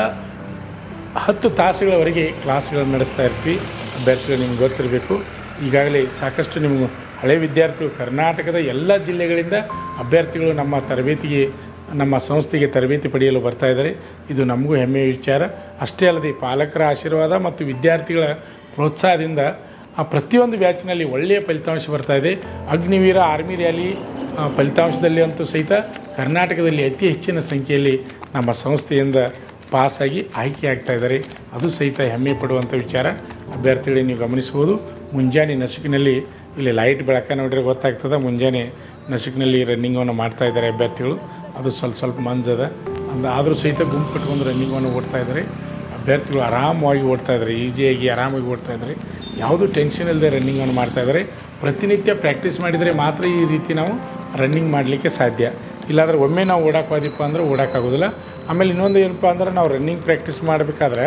10 ತಾಸುಗಳವರೆಗೆ ಕ್ಲಾಸ್ಗಳನ್ನು ನಡೆಸ್ತಾ ಇರ್ತೀವಿ. ಅಭ್ಯರ್ಥಿಗಳು ನಿಮ್ಗೆ ಗೊತ್ತಿರಬೇಕು. ಈಗಾಗಲೇ ಸಾಕಷ್ಟು ನಿಮ್ಗೆ ಹಳೆಯ ವಿದ್ಯಾರ್ಥಿಗಳು ಕರ್ನಾಟಕದ ಎಲ್ಲ ಜಿಲ್ಲೆಗಳಿಂದ ಅಭ್ಯರ್ಥಿಗಳು ನಮ್ಮ ಸಂಸ್ಥೆಗೆ ತರಬೇತಿ ಪಡೆಯಲು ಬರ್ತಾಯಿದ್ದಾರೆ. ಇದು ನಮಗೂ ಹೆಮ್ಮೆಯ ವಿಚಾರ. ಅಷ್ಟೇ ಅಲ್ಲದೆ ಪಾಲಕರ ಆಶೀರ್ವಾದ ಮತ್ತು ವಿದ್ಯಾರ್ಥಿಗಳ ಪ್ರೋತ್ಸಾಹದಿಂದ ಪ್ರತಿಯೊಂದು ಬ್ಯಾಚ್ನಲ್ಲಿ ಒಳ್ಳೆಯ ಫಲಿತಾಂಶ ಬರ್ತಾಯಿದೆ. ಅಗ್ನಿವೀರ ಆರ್ಮಿ ರ್ಯಾಲಿ ಫಲಿತಾಂಶದಲ್ಲಿ ಅಂತೂ ಸಹಿತ ಕರ್ನಾಟಕದಲ್ಲಿ ಅತಿ ಹೆಚ್ಚಿನ ಸಂಖ್ಯೆಯಲ್ಲಿ ನಮ್ಮ ಸಂಸ್ಥೆಯಿಂದ ಪಾಸಾಗಿ ಆಯ್ಕೆ ಆಗ್ತಾಯಿದ್ದಾರೆ. ಅದು ಸಹಿತ ಹೆಮ್ಮೆ ಪಡುವಂಥ ವಿಚಾರ. ಅಭ್ಯರ್ಥಿಗಳಿಗೆ ನೀವು ಗಮನಿಸ್ಬೋದು. ಮುಂಜಾನೆ ನಸುಕಿನಲ್ಲಿ ಇಲ್ಲಿ ಲೈಟ್ ಬೆಳಕ ನೋಡಿದ್ರೆ ಗೊತ್ತಾಗ್ತದೆ. ಮುಂಜಾನೆ ನಸುಕಿನಲ್ಲಿ ರನ್ನಿಂಗನ್ನು ಮಾಡ್ತಾಯಿದ್ದಾರೆ ಅಭ್ಯರ್ಥಿಗಳು. ಅದು ಸ್ವಲ್ಪ ಮಂಜದ ಆದರೂ ಸಹಿತ ಗುಂಪು ಕಟ್ಕೊಂಡು ರನ್ನಿಂಗನ್ನು ಓಡ್ತಾಯಿದ್ದಾರೆ. ಅಭ್ಯರ್ಥಿಗಳು ಆರಾಮವಾಗಿ ಓಡ್ತಾಯಿದ್ದಾರೆ, ಈಸಿಯಾಗಿ ಆರಾಮಾಗಿ ಓಡ್ತಾಯಿದ್ದಾರೆ. ಯಾವುದೂ ಟೆನ್ಷನ್ ಇಲ್ಲದೆ ರನ್ನಿಂಗನ್ನು ಮಾಡ್ತಾಯಿದ್ದಾರೆ. ಪ್ರತಿನಿತ್ಯ ಪ್ರಾಕ್ಟೀಸ್ ಮಾಡಿದರೆ ಮಾತ್ರ ಈ ರೀತಿ ನಾವು ರನ್ನಿಂಗ್ ಮಾಡಲಿಕ್ಕೆ ಸಾಧ್ಯ. ಇಲ್ಲಾಂದರೆ ಒಮ್ಮೆ ನಾವು ಓಡಾಕೋದಿಪ್ಪ ಅಂದ್ರೆ ಓಡೋಕ್ಕಾಗೋದಿಲ್ಲ. ಆಮೇಲೆ ಇನ್ನೊಂದು ಏನಪ್ಪ ಅಂದ್ರೆ ನಾವು ರನ್ನಿಂಗ್ ಪ್ರಾಕ್ಟೀಸ್ ಮಾಡಬೇಕಾದ್ರೆ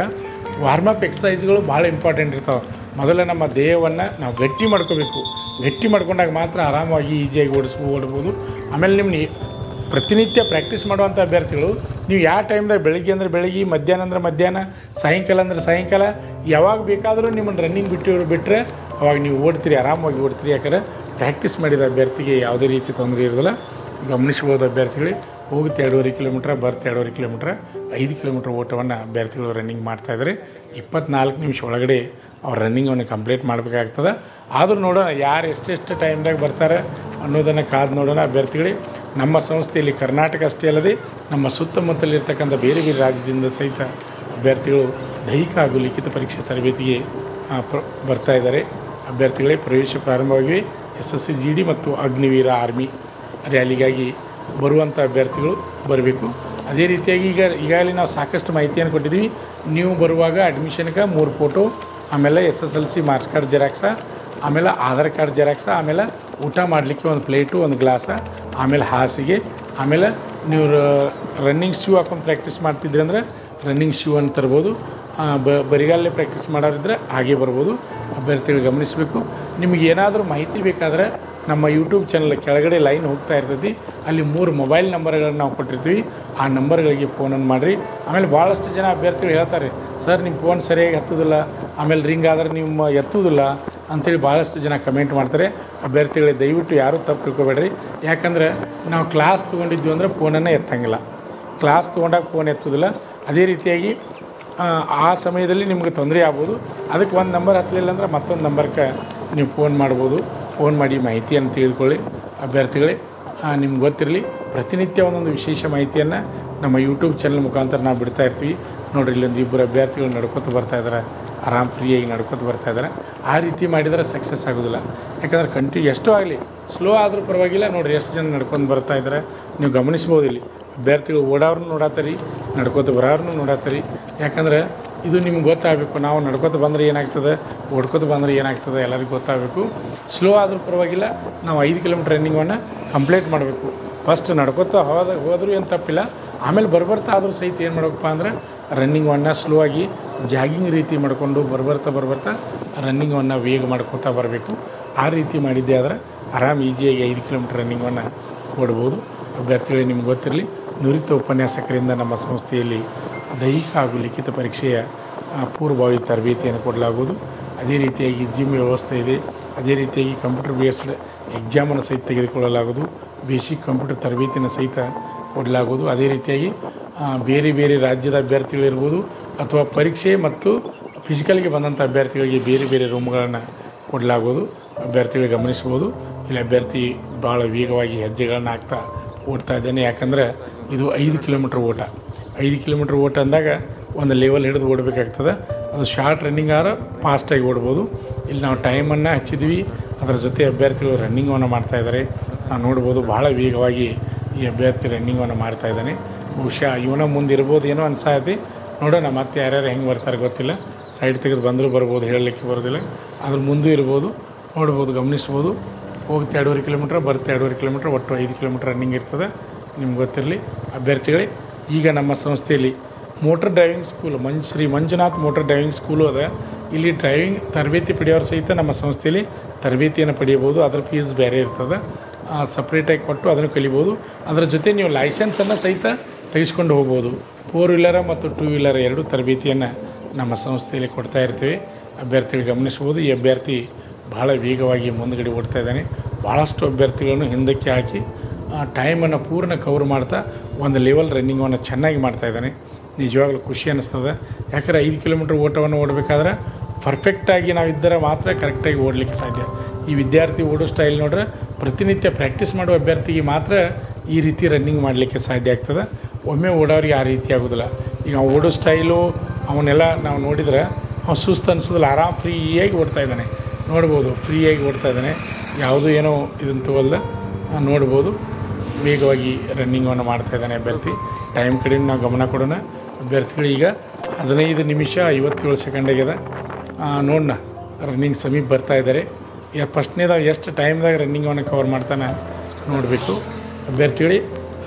ವಾರ್ಮಪ್ ಎಕ್ಸಸೈಸ್ಗಳು ಭಾಳ ಇಂಪಾರ್ಟೆಂಟ್ ಇರ್ತಾವೆ. ಮೊದಲೇ ನಮ್ಮ ದೇಹವನ್ನು ನಾವು ಗಟ್ಟಿ ಮಾಡ್ಕೋಬೇಕು. ಗಟ್ಟಿ ಮಾಡ್ಕೊಂಡಾಗ ಮಾತ್ರ ಆರಾಮಾಗಿ ಈಸಿಯಾಗಿ ಓಡ್ಬೋದು. ಆಮೇಲೆ ನಿಮ್ಮ ಪ್ರತಿನಿತ್ಯ ಪ್ರಾಕ್ಟೀಸ್ ಮಾಡುವಂಥ ಅಭ್ಯರ್ಥಿಗಳು ನೀವು ಯಾವ ಟೈಮ್ದಾಗ ಬೆಳಗ್ಗೆ ಅಂದರೆ ಬೆಳಗ್ಗೆ, ಮಧ್ಯಾಹ್ನ ಅಂದ್ರೆ ಮಧ್ಯಾಹ್ನ, ಸಾಯಂಕಾಲ ಅಂದರೆ ಸಾಯಂಕಾಲ, ಯಾವಾಗ ಬೇಕಾದರೂ ನಿಮ್ಮನ್ನು ರನ್ನಿಂಗ್ ಬಿಟ್ಟರೆ ಅವಾಗ ನೀವು ಓಡ್ತೀರಿ, ಆರಾಮಾಗಿ ಓಡ್ತೀರಿ. ಯಾಕಂದರೆ ಪ್ರಾಕ್ಟೀಸ್ ಮಾಡಿದ ಅಭ್ಯರ್ಥಿಗೆ ಯಾವುದೇ ರೀತಿ ತೊಂದರೆ ಇರೋದಿಲ್ಲ. ಗಮನಿಸ್ಬೋದು ಅಭ್ಯರ್ಥಿಗಳಿಗೆ. ಹೋಗುತ್ತೆ 2.5 ಕಿಲೋಮೀಟ್ರ್, ಬರ್ತೆ 2.5 ಕಿಲೋಮೀಟ್ರ್, 5 ಕಿಲೋಮೀಟ್ರ್ ಓಟವನ್ನು ಅಭ್ಯರ್ಥಿಗಳು ರನ್ನಿಂಗ್ ಮಾಡ್ತಾಯಿದ್ದಾರೆ. 24 ನಿಮಿಷ ಒಳಗಡೆ ಅವ್ರು ರನ್ನಿಂಗನ್ನು ಕಂಪ್ಲೀಟ್ ಮಾಡಬೇಕಾಗ್ತದೆ. ಆದರೂ ನೋಡೋಣ ಯಾರು ಎಷ್ಟೆಷ್ಟು ಟೈಮ್ದಾಗ ಬರ್ತಾರೆ ಅನ್ನೋದನ್ನು ಕಾದು ನೋಡೋಣ. ಅಭ್ಯರ್ಥಿಗಳಿಗೆ ನಮ್ಮ ಸಂಸ್ಥೆಯಲ್ಲಿ ಕರ್ನಾಟಕ ಅಷ್ಟೇ ಅಲ್ಲದೆ ನಮ್ಮ ಸುತ್ತಮುತ್ತಲಿರ್ತಕ್ಕಂಥ ಬೇರೆ ಬೇರೆ ರಾಜ್ಯದಿಂದ ಸಹಿತ ಅಭ್ಯರ್ಥಿಗಳು ದೈಹಿಕ ಹಾಗೂ ಲಿಖಿತ ಪರೀಕ್ಷೆ ತರಬೇತಿಗೆ ಬರ್ತಾಯಿದ್ದಾರೆ. ಅಭ್ಯರ್ಥಿಗಳೇ ಪ್ರವೇಶ ಪ್ರಾರಂಭವಾಗಿವೆ. SSC GD ಮತ್ತು ಅಗ್ನಿವೀರ ಆರ್ಮಿ ರ್ಯಾಲಿಗಾಗಿ ಬರುವಂಥ ಅಭ್ಯರ್ಥಿಗಳು ಬರಬೇಕು. ಅದೇ ರೀತಿಯಾಗಿ ಈಗಾಗಲೇ ನಾವು ಸಾಕಷ್ಟು ಮಾಹಿತಿಯನ್ನು ಕೊಟ್ಟಿದ್ದೀವಿ. ನೀವು ಬರುವಾಗ ಅಡ್ಮಿಷನ್ಗೆ 3 ಫೋಟೋ, ಆಮೇಲೆ SSLC ಮಾರ್ಕ್ಸ್ ಕಾರ್ಡ್ ಜೆರಾಕ್ಸ, ಆಮೇಲೆ ಆಧಾರ್ ಕಾರ್ಡ್ ಜೆರಾಕ್ಸ, ಆಮೇಲೆ ಊಟ ಮಾಡಲಿಕ್ಕೆ ಒಂದು ಪ್ಲೇಟು, ಒಂದು ಗ್ಲಾಸ, ಆಮೇಲೆ ಹಾಸಿಗೆ, ಆಮೇಲೆ ನೀವು ರನ್ನಿಂಗ್ ಶೂ ಹಾಕೊಂಡು ಪ್ರಾಕ್ಟೀಸ್ ಮಾಡ್ತಿದ್ರಿ ಅಂದರೆ ರನ್ನಿಂಗ್ ಶೂ ಅಂತ ತರ್ಬೋದು. ಬರಿಗಾಲೇ ಪ್ರಾಕ್ಟೀಸ್ ಮಾಡೋರಿದ್ರೆ ಹಾಗೆ ಬರ್ಬೋದು. ಅಭ್ಯರ್ಥಿಗಳು ಗಮನಿಸಬೇಕು. ನಿಮಗೆ ಏನಾದರೂ ಮಾಹಿತಿ ಬೇಕಾದರೆ ನಮ್ಮ ಯೂಟ್ಯೂಬ್ ಚಾನಲ್ ಕೆಳಗಡೆ ಲೈನ್ ಹೋಗ್ತಾ ಇರ್ತೈತಿ. ಅಲ್ಲಿ 3 ಮೊಬೈಲ್ ನಂಬರ್ಗಳನ್ನು ನಾವು ಕೊಟ್ಟಿರ್ತೀವಿ. ಆ ನಂಬರ್ಗಳಿಗೆ ಫೋನನ್ನು ಮಾಡಿರಿ. ಆಮೇಲೆ ಭಾಳಷ್ಟು ಜನ ಅಭ್ಯರ್ಥಿಗಳು ಹೇಳ್ತಾರೆ, ಸರ್ ನಿಮ್ಮ ಫೋನ್ ಸರಿಯಾಗಿ ಹತ್ತೋದಿಲ್ಲ, ಆಮೇಲೆ ರಿಂಗ್ ಆದರೆ ನಿಮ್ಮ ಎತ್ತೋದಿಲ್ಲ ಅಂಥೇಳಿ ಭಾಳಷ್ಟು ಜನ ಕಮೆಂಟ್ ಮಾಡ್ತಾರೆ. ಅಭ್ಯರ್ಥಿಗಳಿಗೆ ದಯವಿಟ್ಟು ಯಾರೂ ತಪ್ಪು ತಿಳ್ಕೊಬೇಡ್ರಿ. ಯಾಕಂದರೆ ನಾವು ಕ್ಲಾಸ್ ತೊಗೊಂಡಿದ್ವಿ ಅಂದರೆ ಫೋನನ್ನು ಎತ್ತಂಗಿಲ್ಲ. ಕ್ಲಾಸ್ ತೊಗೊಂಡಾಗ ಫೋನ್ ಎತ್ತೋದಿಲ್ಲ. ಅದೇ ರೀತಿಯಾಗಿ ಆ ಸಮಯದಲ್ಲಿ ನಿಮ್ಗೆ ತೊಂದರೆ ಆಗ್ಬೋದು. ಅದಕ್ಕೆ ಒಂದು ನಂಬರ್ ಹತ್ತಲಿಲ್ಲ ಅಂದರೆ ಮತ್ತೊಂದು ನಂಬರ್ಗೆ ನೀವು ಫೋನ್ ಮಾಡ್ಬೋದು. ಫೋನ್ ಮಾಡಿ ಮಾಹಿತಿಯನ್ನು ತಿಳಿದುಕೊಳ್ಳಿ. ಅಭ್ಯರ್ಥಿಗಳೇ ನಿಮ್ಗೆ ಗೊತ್ತಿರಲಿ, ಪ್ರತಿನಿತ್ಯ ಒಂದೊಂದು ವಿಶೇಷ ಮಾಹಿತಿಯನ್ನು ನಮ್ಮ ಯೂಟ್ಯೂಬ್ ಚಾನಲ್ ಮುಖಾಂತರ ನಾವು ಬಿಡ್ತಾ ಇರ್ತೀವಿ. ನೋಡಿರಿ, ಇಲ್ಲೊಂದು 2 ಅಭ್ಯರ್ಥಿಗಳು ನಡ್ಕೊತ ಬರ್ತಾಯಿದ್ದಾರೆ, ಆರಾಮ್ ಫ್ರೀಯಾಗಿ ನಡ್ಕೊತ ಬರ್ತಾಯಿದ್ದಾರೆ. ಆ ರೀತಿ ಮಾಡಿದರೆ ಸಕ್ಸಸ್ ಆಗೋದಿಲ್ಲ. ಯಾಕಂದರೆ ಎಷ್ಟೋ ಆಗಲಿ, ಸ್ಲೋ ಆದರೂ ಪರವಾಗಿಲ್ಲ. ನೋಡಿರಿ ಎಷ್ಟು ಜನ ನಡ್ಕೊಂಡು ಬರ್ತಾಯಿದ್ದಾರೆ, ನೀವು ಗಮನಿಸ್ಬೋದು. ಇಲ್ಲಿ ಅಭ್ಯರ್ಥಿಗಳು ಓಡೋರನ್ನು ನೋಡತ್ತೀರಿ, ನಡ್ಕೊತ ಬರೋರನ್ನು ನೋಡತ್ತೀರಿ. ಯಾಕಂದರೆ ಇದು ನಿಮ್ಗೆ ಗೊತ್ತಾಗಬೇಕು. ನಾವು ನಡ್ಕೊತ ಬಂದರೆ ಏನಾಗ್ತದೆ, ಓಡ್ಕೊತ ಬಂದರೆ ಏನಾಗ್ತದೆ ಎಲ್ಲರಿಗೂ ಗೊತ್ತಾಗಬೇಕು. ಸ್ಲೋ ಆದರೂ ಪರವಾಗಿಲ್ಲ, ನಾವು 5 ಕಿಲೋಮೀಟ್ರ್ ರನ್ನಿಂಗನ್ನು ಕಂಪ್ಲೀಟ್ ಮಾಡಬೇಕು. ಫಸ್ಟ್ ನಡ್ಕೊತ ಹೋದರೂ ಏನು ತಪ್ಪಿಲ್ಲ. ಆಮೇಲೆ ಬರ್ಬರ್ತಾ ಆದರೂ ಸಹಿತ ಏನು ಮಾಡಬೇಕಪ್ಪ ಅಂದರೆ ರನ್ನಿಂಗನ್ನು ಸ್ಲೋ ಆಗಿ ಜಾಗಿಂಗ್ ರೀತಿ ಮಾಡಿಕೊಂಡು ಬರ್ಬರ್ತಾ ರನ್ನಿಂಗನ್ನು ವೇಗ ಮಾಡ್ಕೊತಾ ಬರಬೇಕು. ಆ ರೀತಿ ಮಾಡಿದ್ದೆ ಆದರೆ ಆರಾಮ್ ಈಸಿಯಾಗಿ 5 ಕಿಲೋಮೀಟ್ರ್ ರನ್ನಿಂಗನ್ನು ಓಡ್ಬೋದು. ಅಭ್ಯರ್ಥಿಗಳಿಗೆ ನಿಮ್ಗೆ ಗೊತ್ತಿರಲಿ, ನುರಿತ ಉಪನ್ಯಾಸಕರಿಂದ ನಮ್ಮ ಸಂಸ್ಥೆಯಲ್ಲಿ ದೈಹಿಕ ಹಾಗೂ ಲಿಖಿತ ಪರೀಕ್ಷೆಯ ಪೂರ್ವಭಾವಿ ತರಬೇತಿಯನ್ನು ಕೊಡಲಾಗುವುದು. ಅದೇ ರೀತಿಯಾಗಿ ಜಿಮ್ ವ್ಯವಸ್ಥೆ ಇದೆ. ಅದೇ ರೀತಿಯಾಗಿ ಕಂಪ್ಯೂಟರ್ ಬೇಸ್ಡ್ ಎಕ್ಸಾಮನ್ನು ಸಹಿತ ತೆಗೆದುಕೊಳ್ಳಲಾಗುವುದು. ಬೇಸಿಕ್ ಕಂಪ್ಯೂಟರ್ ತರಬೇತಿಯನ್ನು ಸಹಿತ ಕೊಡಲಾಗುವುದು. ಅದೇ ರೀತಿಯಾಗಿ ಬೇರೆ ಬೇರೆ ರಾಜ್ಯದ ಅಭ್ಯರ್ಥಿಗಳಿರ್ಬೋದು ಅಥವಾ ಪರೀಕ್ಷೆ ಮತ್ತು ಫಿಸಿಕಲ್ಗೆ ಬಂದಂಥ ಅಭ್ಯರ್ಥಿಗಳಿಗೆ ಬೇರೆ ಬೇರೆ ರೂಮ್ಗಳನ್ನು ಕೊಡಲಾಗುವುದು. ಅಭ್ಯರ್ಥಿಗಳು ಗಮನಿಸ್ಬೋದು. ಇಲ್ಲಿ ಅಭ್ಯರ್ಥಿ ಭಾಳ ವೇಗವಾಗಿ ಹೆಜ್ಜೆಗಳನ್ನು ಹಾಕ್ತಾ ಓಡ್ತಾ ಇದ್ದೇನೆ. ಯಾಕಂದರೆ ಇದು 5 ಕಿಲೋಮೀಟ್ರ್ ಓಟ. 5 ಕಿಲೋಮೀಟ್ರ್ ಓಟ ಅಂದಾಗ ಒಂದು ಲೆವೆಲ್ ಹಿಡಿದು ಓಡಬೇಕಾಗ್ತದೆ. ಅದು ಶಾರ್ಟ್ ರನ್ನಿಂಗ್ ಆದ್ರೆ ಫಾಸ್ಟಾಗಿ ಓಡ್ಬೋದು. ಇಲ್ಲಿ ನಾವು ಟೈಮನ್ನು ಹಚ್ಚಿದ್ವಿ, ಅದರ ಜೊತೆ ಅಭ್ಯರ್ಥಿಗಳು ರನ್ನಿಂಗನ್ನು ಮಾಡ್ತಾಯಿದ್ದಾರೆ. ನಾವು ನೋಡ್ಬೋದು ಭಾಳ ವೇಗವಾಗಿ ಈ ಅಭ್ಯರ್ಥಿ ರನ್ನಿಂಗನ್ನು ಮಾಡ್ತಾಯಿದ್ದಾನೆ. ಬಹುಶಃ ಇವನ ಮುಂದೆ ಇರ್ಬೋದು ಏನೋ ಅನ್ಸಾತಿ. ನೋಡೋಣ ಮತ್ತೆ ಯಾರ್ಯಾರು ಹೆಂಗೆ ಬರ್ತಾರೆ ಗೊತ್ತಿಲ್ಲ. ಸೈಡ್ ತೆಗೆದು ಬಂದರೂ ಬರ್ಬೋದು, ಹೇಳಲಿಕ್ಕೆ ಬರೋದಿಲ್ಲ. ಅದ್ರ ಮುಂದೆ ಇರ್ಬೋದು, ನೋಡ್ಬೋದು, ಗಮನಿಸ್ಬೋದು. ಹೋಗುತ್ತೆ 2.5 ಕಿಲೋಮೀಟ್ರ್, ಬರುತ್ತೆ 2.5 ಕಿಲೋಮೀಟ್ರ್, ಒಟ್ಟು 5 ಕಿಲೋಮೀಟ್ರ್ ರನ್ನಿಂಗ್ ಇರ್ತದೆ. ನಿಮ್ಗೆ ಗೊತ್ತಿರಲಿ ಅಭ್ಯರ್ಥಿಗಳೇ. ಈಗ ನಮ್ಮ ಸಂಸ್ಥೆಯಲ್ಲಿ motor driving school Shri Manjunath motor driving school ಅದ. ಇಲ್ಲಿ ಡ್ರೈವಿಂಗ್ ತರಬೇತಿ ಪಡೆಯೋರು ಸಹಿತ ನಮ್ಮ ಸಂಸ್ಥೆಯಲ್ಲಿ ತರಬೇತಿಯನ್ನು ಪಡೆಯಬೋದು. ಅದರ ಫೀಸ್ ಬೇರೆ ಇರ್ತದೆ, ಸಪ್ರೇಟಾಗಿ ಕೊಟ್ಟು ಅದನ್ನು ಕಲಿಬೋದು. ಅದರ ಜೊತೆ ನೀವು ಲೈಸೆನ್ಸನ್ನು ಸಹಿತ ತೆಗೆಸ್ಕೊಂಡು ಹೋಗ್ಬೋದು. 4 ವೀಲರ ಮತ್ತು 2 ವೀಲರ್ ಎರಡೂ ತರಬೇತಿಯನ್ನು ನಮ್ಮ ಸಂಸ್ಥೆಯಲ್ಲಿ ಕೊಡ್ತಾ ಇರ್ತೀವಿ. ಅಭ್ಯರ್ಥಿಗಳು ಗಮನಿಸ್ಬೋದು. ಈ ಅಭ್ಯರ್ಥಿ ಭಾಳ ವೇಗವಾಗಿ ಮುಂದುಗಡೆ ಓಡ್ತಾ ಇದ್ದಾನೆ. ಭಾಳಷ್ಟು ಅಭ್ಯರ್ಥಿಗಳನ್ನು ಹಿಂದಕ್ಕೆ ಹಾಕಿ ಟೈಮನ್ನು ಪೂರ್ಣ ಕವರ್ ಮಾಡ್ತಾ ಒಂದು ಲೆವೆಲ್ ರನ್ನಿಂಗನ್ನು ಚೆನ್ನಾಗಿ ಮಾಡ್ತಾ ಇದ್ದಾನೆ. ನಿಜವಾಗ್ಲೂ ಖುಷಿ ಅನ್ನಿಸ್ತದೆ. ಯಾಕಂದರೆ 5 ಕಿಲೋಮೀಟ್ರ್ ಓಟವನ್ನು ಓಡಬೇಕಾದ್ರೆ ಪರ್ಫೆಕ್ಟಾಗಿ ನಾವು ಇದ್ದರೆ ಮಾತ್ರ ಕರೆಕ್ಟಾಗಿ ಓಡಲಿಕ್ಕೆ ಸಾಧ್ಯ. ಈ ವಿದ್ಯಾರ್ಥಿ ಓಡೋ ಸ್ಟೈಲ್ ನೋಡ್ರೆ ಪ್ರತಿನಿತ್ಯ ಪ್ರಾಕ್ಟೀಸ್ ಮಾಡುವ ಅಭ್ಯರ್ಥಿಗೆ ಮಾತ್ರ ಈ ರೀತಿ ರನ್ನಿಂಗ್ ಮಾಡಲಿಕ್ಕೆ ಸಾಧ್ಯ ಆಗ್ತದೆ. ಒಮ್ಮೆ ಓಡೋರಿಗೆ ಆ ರೀತಿ ಆಗೋದಿಲ್ಲ. ಈಗ ಓಡೋ ಸ್ಟೈಲು ಅವನ್ನೆಲ್ಲ ನಾವು ನೋಡಿದರೆ ಅವ್ನು ಸುಸ್ತು ಅನಿಸೋದಿಲ್ಲ, ಆರಾಮ್ ಫ್ರೀಯಾಗಿ ಓಡ್ತಾ ಇದ್ದಾನೆ. ನೋಡ್ಬೋದು, ಫ್ರೀಯಾಗಿ ಓಡ್ತಾ ಇದ್ದಾನೆ. ಯಾವುದೂ ಏನೋ ಇದನ್ನು ತಗೊಳ್ದ ನೋಡ್ಬೋದು. ವೇಗವಾಗಿ ರನ್ನಿಂಗನ್ನು ಮಾಡ್ತಾಯಿದ್ದಾನೆ ಅಭ್ಯರ್ಥಿ. ಟೈಮ್ ಕಡೆ ನಾವು ಗಮನ ಕೊಡೋಣ. ಅಭ್ಯರ್ಥಿಗಳು ಈಗ 15 ನಿಮಿಷ 57 ಸೆಕೆಂಡ್ ಆಗ್ಯದ. ನೋಡೋಣ, ರನ್ನಿಂಗ್ ಸಮೀಪ ಬರ್ತಾ ಇದ್ದಾರೆ. ಫಸ್ಟ್ನೇದಾಗ ಎಷ್ಟು ಟೈಮ್ದಾಗ ರನ್ನಿಂಗನ್ನು ಕವರ್ ಮಾಡ್ತಾನೆ ನೋಡಬೇಕು. ಅಭ್ಯರ್ಥಿಗಳಿಗೆ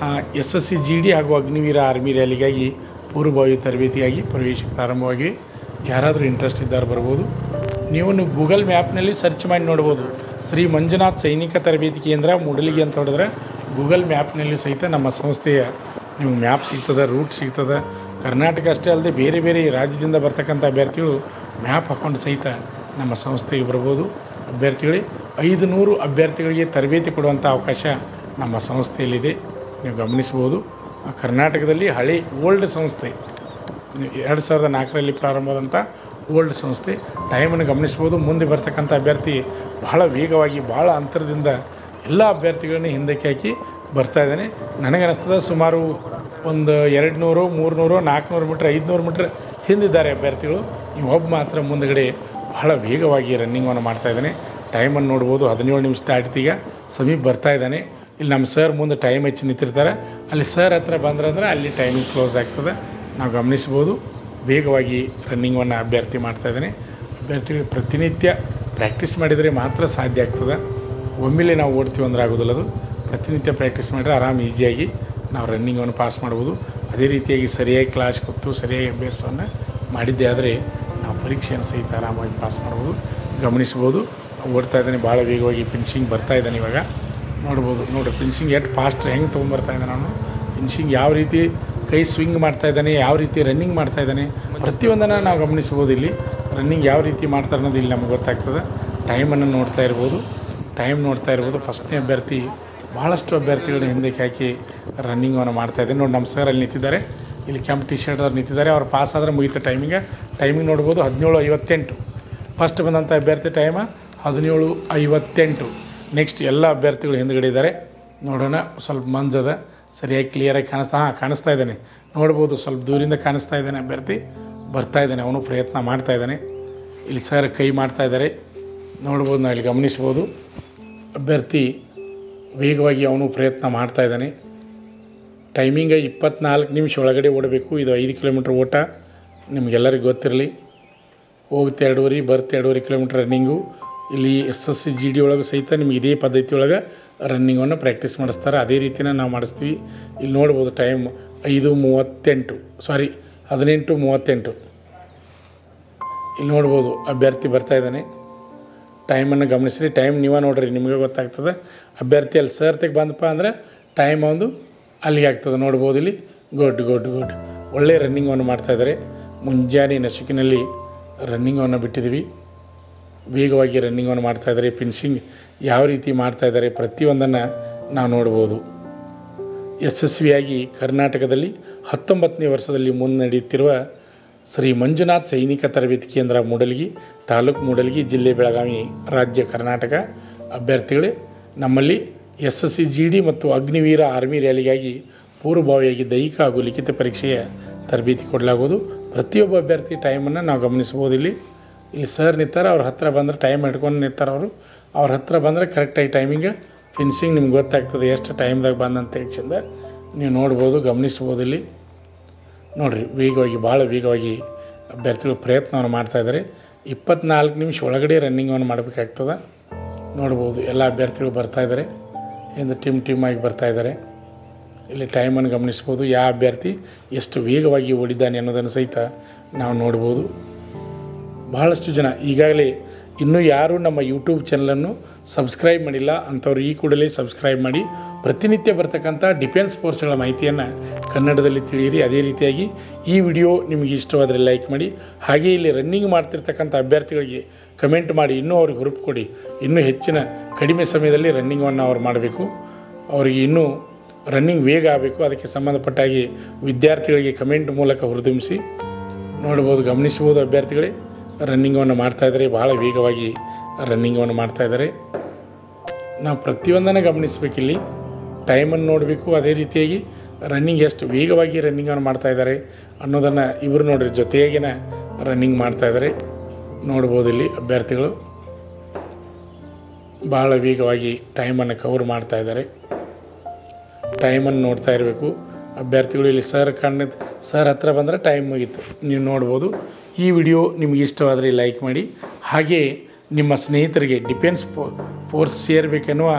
SSC GD ಹಾಗೂ ಅಗ್ನಿವೀರ ಆರ್ಮಿ ರ್ಯಾಲಿಗಾಗಿ ಪೂರ್ವಭಾವಿ ತರಬೇತಿಗಾಗಿ ಪ್ರವೇಶ ಪ್ರಾರಂಭವಾಗಿ ಯಾರಾದರೂ ಇಂಟ್ರೆಸ್ಟ್ ಇದ್ದಾರೆ ಬರ್ಬೋದು. ನೀವು ಗೂಗಲ್ ಮ್ಯಾಪ್ನಲ್ಲಿ ಸರ್ಚ್ ಮಾಡಿ ನೋಡ್ಬೋದು. ಶ್ರೀ ಮಂಜುನಾಥ್ ಸೈನಿಕ ತರಬೇತಿ ಕೇಂದ್ರ ಮೂಡಲಗಿ ಅಂತ ಹೊಡೆದ್ರೆ ಗೂಗಲ್ ಮ್ಯಾಪ್ನಲ್ಲಿ ಸಹಿತ ನಮ್ಮ ಸಂಸ್ಥೆಯ ನಿಮ್ಗೆ ಮ್ಯಾಪ್ ಸಿಗ್ತದೆ, ರೂಟ್ ಸಿಗ್ತದೆ. ಕರ್ನಾಟಕ ಅಷ್ಟೇ ಅಲ್ಲದೆ ಬೇರೆ ಬೇರೆ ರಾಜ್ಯದಿಂದ ಬರ್ತಕ್ಕಂಥ ಅಭ್ಯರ್ಥಿಗಳು ಮ್ಯಾಪ್ ಹಾಕ್ಕೊಂಡು ಸಹಿತ ನಮ್ಮ ಸಂಸ್ಥೆಗೆ ಬರ್ಬೋದು. ಅಭ್ಯರ್ಥಿಗಳಿಗೆ 500 ಅಭ್ಯರ್ಥಿಗಳಿಗೆ ತರಬೇತಿ ಕೊಡುವಂಥ ಅವಕಾಶ ನಮ್ಮ ಸಂಸ್ಥೆಯಲ್ಲಿದೆ. ನೀವು ಗಮನಿಸ್ಬೋದು. ಕರ್ನಾಟಕದಲ್ಲಿ ಹಳೆ ಓಲ್ಡ್ ಸಂಸ್ಥೆ, 2004ರಲ್ಲಿ ಪ್ರಾರಂಭವಾದಂಥ ಓಲ್ಡ್ ಸಂಸ್ಥೆ. ಟೈಮನ್ನು ಗಮನಿಸ್ಬೋದು. ಮುಂದೆ ಬರ್ತಕ್ಕಂಥ ಅಭ್ಯರ್ಥಿ ಬಹಳ ವೇಗವಾಗಿ ಭಾಳ ಅಂತರದಿಂದ ಎಲ್ಲ ಅಭ್ಯರ್ಥಿಗಳನ್ನ ಹಿಂದಕ್ಕೆ ಹಾಕಿ ಬರ್ತಾ ಇದ್ದಾನೆ. ನನಗನ್ನಿಸ್ತದೆ ಸುಮಾರು ಒಂದು 200, 300, 400 ಮೀಟ್ರ್, 500 ಮೀಟ್ರ್ ಹಿಂದಿದ್ದಾರೆ ಅಭ್ಯರ್ಥಿಗಳು. ಒಬ್ಬ ಮಾತ್ರ ಮುಂದುಗಡೆ ಬಹಳ ವೇಗವಾಗಿ ರನ್ನಿಂಗನ್ನು ಮಾಡ್ತಾಯಿದ್ದಾನೆ. ಟೈಮನ್ನು ನೋಡ್ಬೋದು. 17 ನಿಮಿಷ ದಾಟಿತೀಗ ಸಮೀಪ ಬರ್ತಾ ಇದ್ದಾನೆ. ಇಲ್ಲಿ ನಮ್ಮ ಸರ್ ಮುಂದೆ ಟೈಮ್ ಹೆಚ್ಚು ನಿಂತಿರ್ತಾರೆ. ಅಲ್ಲಿ ಸರ್ ಹತ್ರ ಬಂದ್ರಂದ್ರೆ ಅಲ್ಲಿ ಟೈಮಿಂಗ್ ಕ್ಲೋಸ್ ಆಗ್ತದೆ. ನಾವು ಗಮನಿಸ್ಬೋದು. ವೇಗವಾಗಿ ರನ್ನಿಂಗನ್ನು ಅಭ್ಯರ್ಥಿ ಮಾಡ್ತಾಯಿದ್ದಾನೆ. ಅಭ್ಯರ್ಥಿಗಳು ಪ್ರತಿನಿತ್ಯ ಪ್ರಾಕ್ಟೀಸ್ ಮಾಡಿದರೆ ಮಾತ್ರ ಸಾಧ್ಯ ಆಗ್ತದೆ. ಒಮ್ಮೆಲೆ ನಾವು ಓಡ್ತೀವಿ ಅಂದ್ರೆ ಆಗೋದಿಲ್ಲ. ಅದು ಪ್ರತಿನಿತ್ಯ ಪ್ರಾಕ್ಟೀಸ್ ಮಾಡಿದ್ರೆ ಆರಾಮ್ ಈಸಿಯಾಗಿ ನಾವು ರನ್ನಿಂಗನ್ನು ಪಾಸ್ ಮಾಡ್ಬೋದು. ಅದೇ ರೀತಿಯಾಗಿ ಸರಿಯಾಗಿ ಕ್ಲಾಸ್ ಕೊಟ್ಟು ಸರಿಯಾಗಿ ಅಭ್ಯಾಸವನ್ನು ಮಾಡಿದ್ದೆ ಆದರೆ ನಾವು ಪರೀಕ್ಷೆಯನ್ನು ಸಹಿತ ಆರಾಮಾಗಿ ಪಾಸ್ ಮಾಡ್ಬೋದು. ಗಮನಿಸ್ಬೋದು. ಓಡ್ತಾ ಇದ್ದಾನೆ ಭಾಳ ವೇಗವಾಗಿ. ಫಿನಿಶಿಂಗ್ ಬರ್ತಾ ಇದ್ದಾನೆ ಇವಾಗ ನೋಡ್ಬೋದು. ನೋಡಿರಿ ಫಿನಿಶಿಂಗ್ ಎಷ್ಟು ಫಾಸ್ಟ್ ಹೆಂಗೆ ತೊಗೊಂಬರ್ತಾ ಇದ್ದಾನೆ ನಾನು. ಫಿನಿಶಿಂಗ್ ಯಾವ ರೀತಿ ಕೈ ಸ್ವಿಂಗ್ ಮಾಡ್ತಾ ಇದ್ದಾನೆ, ಯಾವ ರೀತಿ ರನ್ನಿಂಗ್ ಮಾಡ್ತಾ ಇದ್ದಾನೆ, ಪ್ರತಿಯೊಂದನ್ನು ನಾವು ಗಮನಿಸ್ಬೋದು. ಇಲ್ಲಿ ರನ್ನಿಂಗ್ ಯಾವ ರೀತಿ ಮಾಡ್ತಾರೆ ಅನ್ನೋದು ಇಲ್ಲಿ ನಮ್ಗೆ ಗೊತ್ತಾಗ್ತದೆ. ಟೈಮನ್ನು ನೋಡ್ತಾ ಇರ್ಬೋದು. ಫಸ್ಟ್ನೇ ಅಭ್ಯರ್ಥಿ ಭಾಳಷ್ಟು ಅಭ್ಯರ್ಥಿಗಳನ್ನ ಹಿಂದಕ್ಕೆ ಹಾಕಿ ರನ್ನಿಂಗನ್ನು ಮಾಡ್ತಾಯಿದ್ದೆ. ನೋಡಿ ನಮ್ಮ ಸರ್ ಅಲ್ಲಿ ನಿಂತಿದ್ದಾರೆ. ಇಲ್ಲಿ ಕೆಂಪು ಟಿ ಶರ್ಟ್ ಅವ್ರು ನಿಂತಿದ್ದಾರೆ. ಅವ್ರು ಪಾಸ್ ಆದರೆ ಮುಗಿತು ಟೈಮಿಂಗ್ ನೋಡ್ಬೋದು. 17:58 ಫಸ್ಟ್ ಬಂದಂಥ ಅಭ್ಯರ್ಥಿ ಟೈಮ 17:58. ನೆಕ್ಸ್ಟ್ ಎಲ್ಲ ಅಭ್ಯರ್ಥಿಗಳು ಹಿಂದುಗಡೆ ಇದ್ದಾರೆ. ನೋಡೋಣ. ಸ್ವಲ್ಪ ಮಂಜದ ಸರಿಯಾಗಿ ಕ್ಲಿಯರಾಗಿ ಕಾಣಿಸ್ತಾ ಇದ್ದಾನೆ ನೋಡ್ಬೋದು. ಸ್ವಲ್ಪ ದೂರಿಂದ ಕಾಣಿಸ್ತಾ ಇದ್ದಾನೆ ಅಭ್ಯರ್ಥಿ. ಬರ್ತಾ ಇದ್ದಾನೆ, ಅವನು ಪ್ರಯತ್ನ ಮಾಡ್ತಾ ಇದ್ದಾನೆ. ಇಲ್ಲಿ ಸರ್ ಕೈ ಮಾಡ್ತಾ ಇದ್ದಾರೆ ನೋಡ್ಬೋದು. ನಾವು ಇಲ್ಲಿ ಗಮನಿಸ್ಬೋದು. ಅಭ್ಯರ್ಥಿ ವೇಗವಾಗಿ ಅವನು ಪ್ರಯತ್ನ ಮಾಡ್ತಾ ಇದ್ದಾನೆ. ಟೈಮಿಂಗ 24 ನಿಮಿಷ ಒಳಗಡೆ ಓಡಬೇಕು. ಇದು 5 ಕಿಲೋಮೀಟ್ರ್ ಓಟ, ನಿಮಗೆಲ್ಲರಿಗೂ ಗೊತ್ತಿರಲಿ. ಹೋಗುತ್ತೆ 2.5 ಬರ್ತೆ 2.5 ಕಿಲೋಮೀಟ್ರ್ ರನ್ನಿಂಗು. ಇಲ್ಲಿ SSC GD ಒಳಗೆ ಸಹಿತ ನಿಮ್ಗೆ ಇದೇ ಪದ್ಧತಿ ಒಳಗೆ ರನ್ನಿಂಗನ್ನು ಪ್ರಾಕ್ಟೀಸ್ ಮಾಡಿಸ್ತಾರೆ. ಅದೇ ರೀತಿನ ನಾವು ಮಾಡಿಸ್ತೀವಿ. ಇಲ್ಲಿ ನೋಡ್ಬೋದು ಟೈಮ್ 18:38 ಇಲ್ಲಿ ನೋಡ್ಬೋದು. ಅಭ್ಯರ್ಥಿ ಬರ್ತಾ ಇದ್ದಾನೆ. ಟೈಮನ್ನು ಗಮನಿಸ್ರಿ. ಟೈಮ್ ನೀವೇ ನೋಡ್ರಿ, ನಿಮಗೆ ಗೊತ್ತಾಗ್ತದೆ. ಅಭ್ಯರ್ಥಿ ಅಲ್ಲಿ ಸರ್ ತೆಗೆ ಬಂದಪ್ಪ ಅಂದರೆ ಟೈಮ್ ಒಂದು ಅಲ್ಲಿಗೆ ಆಗ್ತದೆ ನೋಡ್ಬೋದು. ಇಲ್ಲಿ ಗುಡ್ ಒಳ್ಳೆಯ ರನ್ನಿಂಗನ್ನು ಮಾಡ್ತಾಯಿದ್ದಾರೆ. ಮುಂಜಾನೆ ನಸುಕಿನಲ್ಲಿ ರನ್ನಿಂಗನ್ನು ಬಿಟ್ಟಿದ್ದೀವಿ. ವೇಗವಾಗಿ ರನ್ನಿಂಗನ್ನು ಮಾಡ್ತಾಯಿದ್ದಾರೆ. ಫಿನಿಶಿಂಗ್ ಯಾವ ರೀತಿ ಮಾಡ್ತಾಯಿದ್ದಾರೆ ಪ್ರತಿಯೊಂದನ್ನು ನಾವು ನೋಡ್ಬೋದು. ಯಶಸ್ವಿಯಾಗಿ ಕರ್ನಾಟಕದಲ್ಲಿ 19ನೇ ವರ್ಷದಲ್ಲಿ ಮುನ್ನಡೆಯುತ್ತಿರುವ ಶ್ರೀ ಮಂಜುನಾಥ್ ಸೈನಿಕ ತರಬೇತಿ ಕೇಂದ್ರ ಮೂಡಲಗಿ, ತಾಲೂಕು ಮೂಡಲಗಿ, ಜಿಲ್ಲೆ ಬೆಳಗಾವಿ, ರಾಜ್ಯ ಕರ್ನಾಟಕ ಅಭ್ಯರ್ಥಿಗಳೇ, ನಮ್ಮಲ್ಲಿ SSC GD ಮತ್ತು ಅಗ್ನಿವೀರ ಆರ್ಮಿ ರ್ಯಾಲಿಗಾಗಿ ಪೂರ್ವಭಾವಿಯಾಗಿ ದೈಹಿಕ ಹಾಗೂ ಲಿಖಿತ ಪರೀಕ್ಷೆಯ ತರಬೇತಿ ಕೊಡಲಾಗುವುದು. ಪ್ರತಿಯೊಬ್ಬ ಅಭ್ಯರ್ಥಿ ಟೈಮನ್ನು ನಾವು ಗಮನಿಸ್ಬೋದು. ಇಲ್ಲಿ ಸರ್ ನಿಂತಾರೆ. ಅವ್ರ ಹತ್ರ ಬಂದರೆ ಟೈಮ್ ಹಿಡ್ಕೊಂಡು ನಿಂತಾರೆ. ಅವ್ರ ಹತ್ರ ಬಂದರೆ ಕರೆಕ್ಟಾಗಿ ಟೈಮಿಂಗ್ ಫಿನಿಶಿಂಗ್ ನಿಮ್ಗೆ ಗೊತ್ತಾಗ್ತದೆ ಎಷ್ಟು ಟೈಮ್ದಾಗ ಬಂದಂತ ಹೆಚ್ಚಿಂದ ನೀವು ನೋಡ್ಬೋದು, ಗಮನಿಸ್ಬೋದು. ಇಲ್ಲಿ ನೋಡಿರಿ ಭಾಳ ವೇಗವಾಗಿ ಅಭ್ಯರ್ಥಿಗಳು ಪ್ರಯತ್ನವನ್ನು ಮಾಡ್ತಾಯಿದ್ದಾರೆ. 24 ನಿಮಿಷ ಒಳಗಡೆ ರನ್ನಿಂಗನ್ನು ಮಾಡಬೇಕಾಗ್ತದೆ ನೋಡ್ಬೋದು. ಎಲ್ಲ ಅಭ್ಯರ್ಥಿಗಳು ಬರ್ತಾಯಿದ್ದಾರೆ. ಇಂದು ಟೀಮ್ ಆಗಿ ಬರ್ತಾಯಿದ್ದಾರೆ. ಇಲ್ಲಿ ಟೈಮನ್ನು ಗಮನಿಸ್ಬೋದು. ಯಾವ ಅಭ್ಯರ್ಥಿ ಎಷ್ಟು ವೇಗವಾಗಿ ಓಡಿದ್ದಾನೆ ಅನ್ನೋದನ್ನು ಸಹಿತ ನಾವು ನೋಡ್ಬೋದು. ಬಹಳಷ್ಟು ಜನ ಈಗಾಗಲೇ ಇನ್ನೂ ಯಾರೂ ನಮ್ಮ ಯೂಟ್ಯೂಬ್ ಚಾನಲನ್ನು ಸಬ್ಸ್ಕ್ರೈಬ್ ಮಾಡಿಲ್ಲ ಅಂಥವ್ರು ಈ ಕೂಡಲೇ ಸಬ್ಸ್ಕ್ರೈಬ್ ಮಾಡಿ ಪ್ರತಿನಿತ್ಯ ಬರ್ತಕ್ಕಂಥ ಡಿಫೆನ್ಸ್ ಫೋರ್ಸ್ಗಳ ಮಾಹಿತಿಯನ್ನು ಕನ್ನಡದಲ್ಲಿ ತಿಳಿಯಿರಿ. ಅದೇ ರೀತಿಯಾಗಿ ಈ ವಿಡಿಯೋ ನಿಮಗೆ ಇಷ್ಟವಾದರೆ ಲೈಕ್ ಮಾಡಿ. ಹಾಗೆ ಇಲ್ಲಿ ರನ್ನಿಂಗ್ ಮಾಡ್ತಿರ್ತಕ್ಕಂಥ ಅಭ್ಯರ್ಥಿಗಳಿಗೆ ಕಮೆಂಟ್ ಮಾಡಿ ಇನ್ನೂ ಅವ್ರಿಗೆ ಹುರುಪು ಕೊಡಿ. ಇನ್ನೂ ಹೆಚ್ಚಿನ ಕಡಿಮೆ ಸಮಯದಲ್ಲಿ ರನ್ನಿಂಗನ್ನು ಅವ್ರು ಮಾಡಬೇಕು. ಅವರಿಗೆ ಇನ್ನೂ ರನ್ನಿಂಗ್ ವೇಗ ಆಗಬೇಕು. ಅದಕ್ಕೆ ಸಂಬಂಧಪಟ್ಟಾಗಿ ವಿದ್ಯಾರ್ಥಿಗಳಿಗೆ ಕಮೆಂಟ್ ಮೂಲಕ ಹುರಿದುಂಬಿಸಿ ನೋಡ್ಬೋದು, ಗಮನಿಸ್ಬೋದು. ಅಭ್ಯರ್ಥಿಗಳೇ ರನ್ನಿಂಗನ್ನು ಮಾಡ್ತಾಯಿದ್ದಾರೆ, ಬಹಳ ವೇಗವಾಗಿ ರನ್ನಿಂಗನ್ನು ಮಾಡ್ತಾಯಿದ್ದಾರೆ. ನಾವು ಪ್ರತಿಯೊಂದನ್ನು ಗಮನಿಸಬೇಕಿಲ್ಲಿ, ಟೈಮನ್ನು ನೋಡಬೇಕು. ಅದೇ ರೀತಿಯಾಗಿ ರನ್ನಿಂಗ್ ಎಷ್ಟು ವೇಗವಾಗಿ ರನ್ನಿಂಗನ್ನು ಮಾಡ್ತಾಯಿದ್ದಾರೆ ಅನ್ನೋದನ್ನು ಇವರು ನೋಡ್ರಿ ಜೊತೆಯಾಗಿನ ರನ್ನಿಂಗ್ ಮಾಡ್ತಾಯಿದ್ದಾರೆ. ನೋಡ್ಬೋದು ಇಲ್ಲಿ ಅಭ್ಯರ್ಥಿಗಳು ಭಾಳ ವೇಗವಾಗಿ ಟೈಮನ್ನು ಕವರ್ ಮಾಡ್ತಾಯಿದ್ದಾರೆ. ಟೈಮನ್ನು ನೋಡ್ತಾ ಇರಬೇಕು ಅಭ್ಯರ್ಥಿಗಳು. ಇಲ್ಲಿ ಸರ್ ಹತ್ರ ಬಂದರೆ ಟೈಮ್ ಮುಗೀತು. ನೀವು ನೋಡ್ಬೋದು. ಈ ವಿಡಿಯೋ ನಿಮಗೆ ಇಷ್ಟವಾದರೆ ಲೈಕ್ ಮಾಡಿ. ಹಾಗೆ ನಿಮ್ಮ ಸ್ನೇಹಿತರಿಗೆ ಡಿಫೆನ್ಸ್ ಫೋರ್ಸ್ ಸೇರಬೇಕೆನ್ನುವ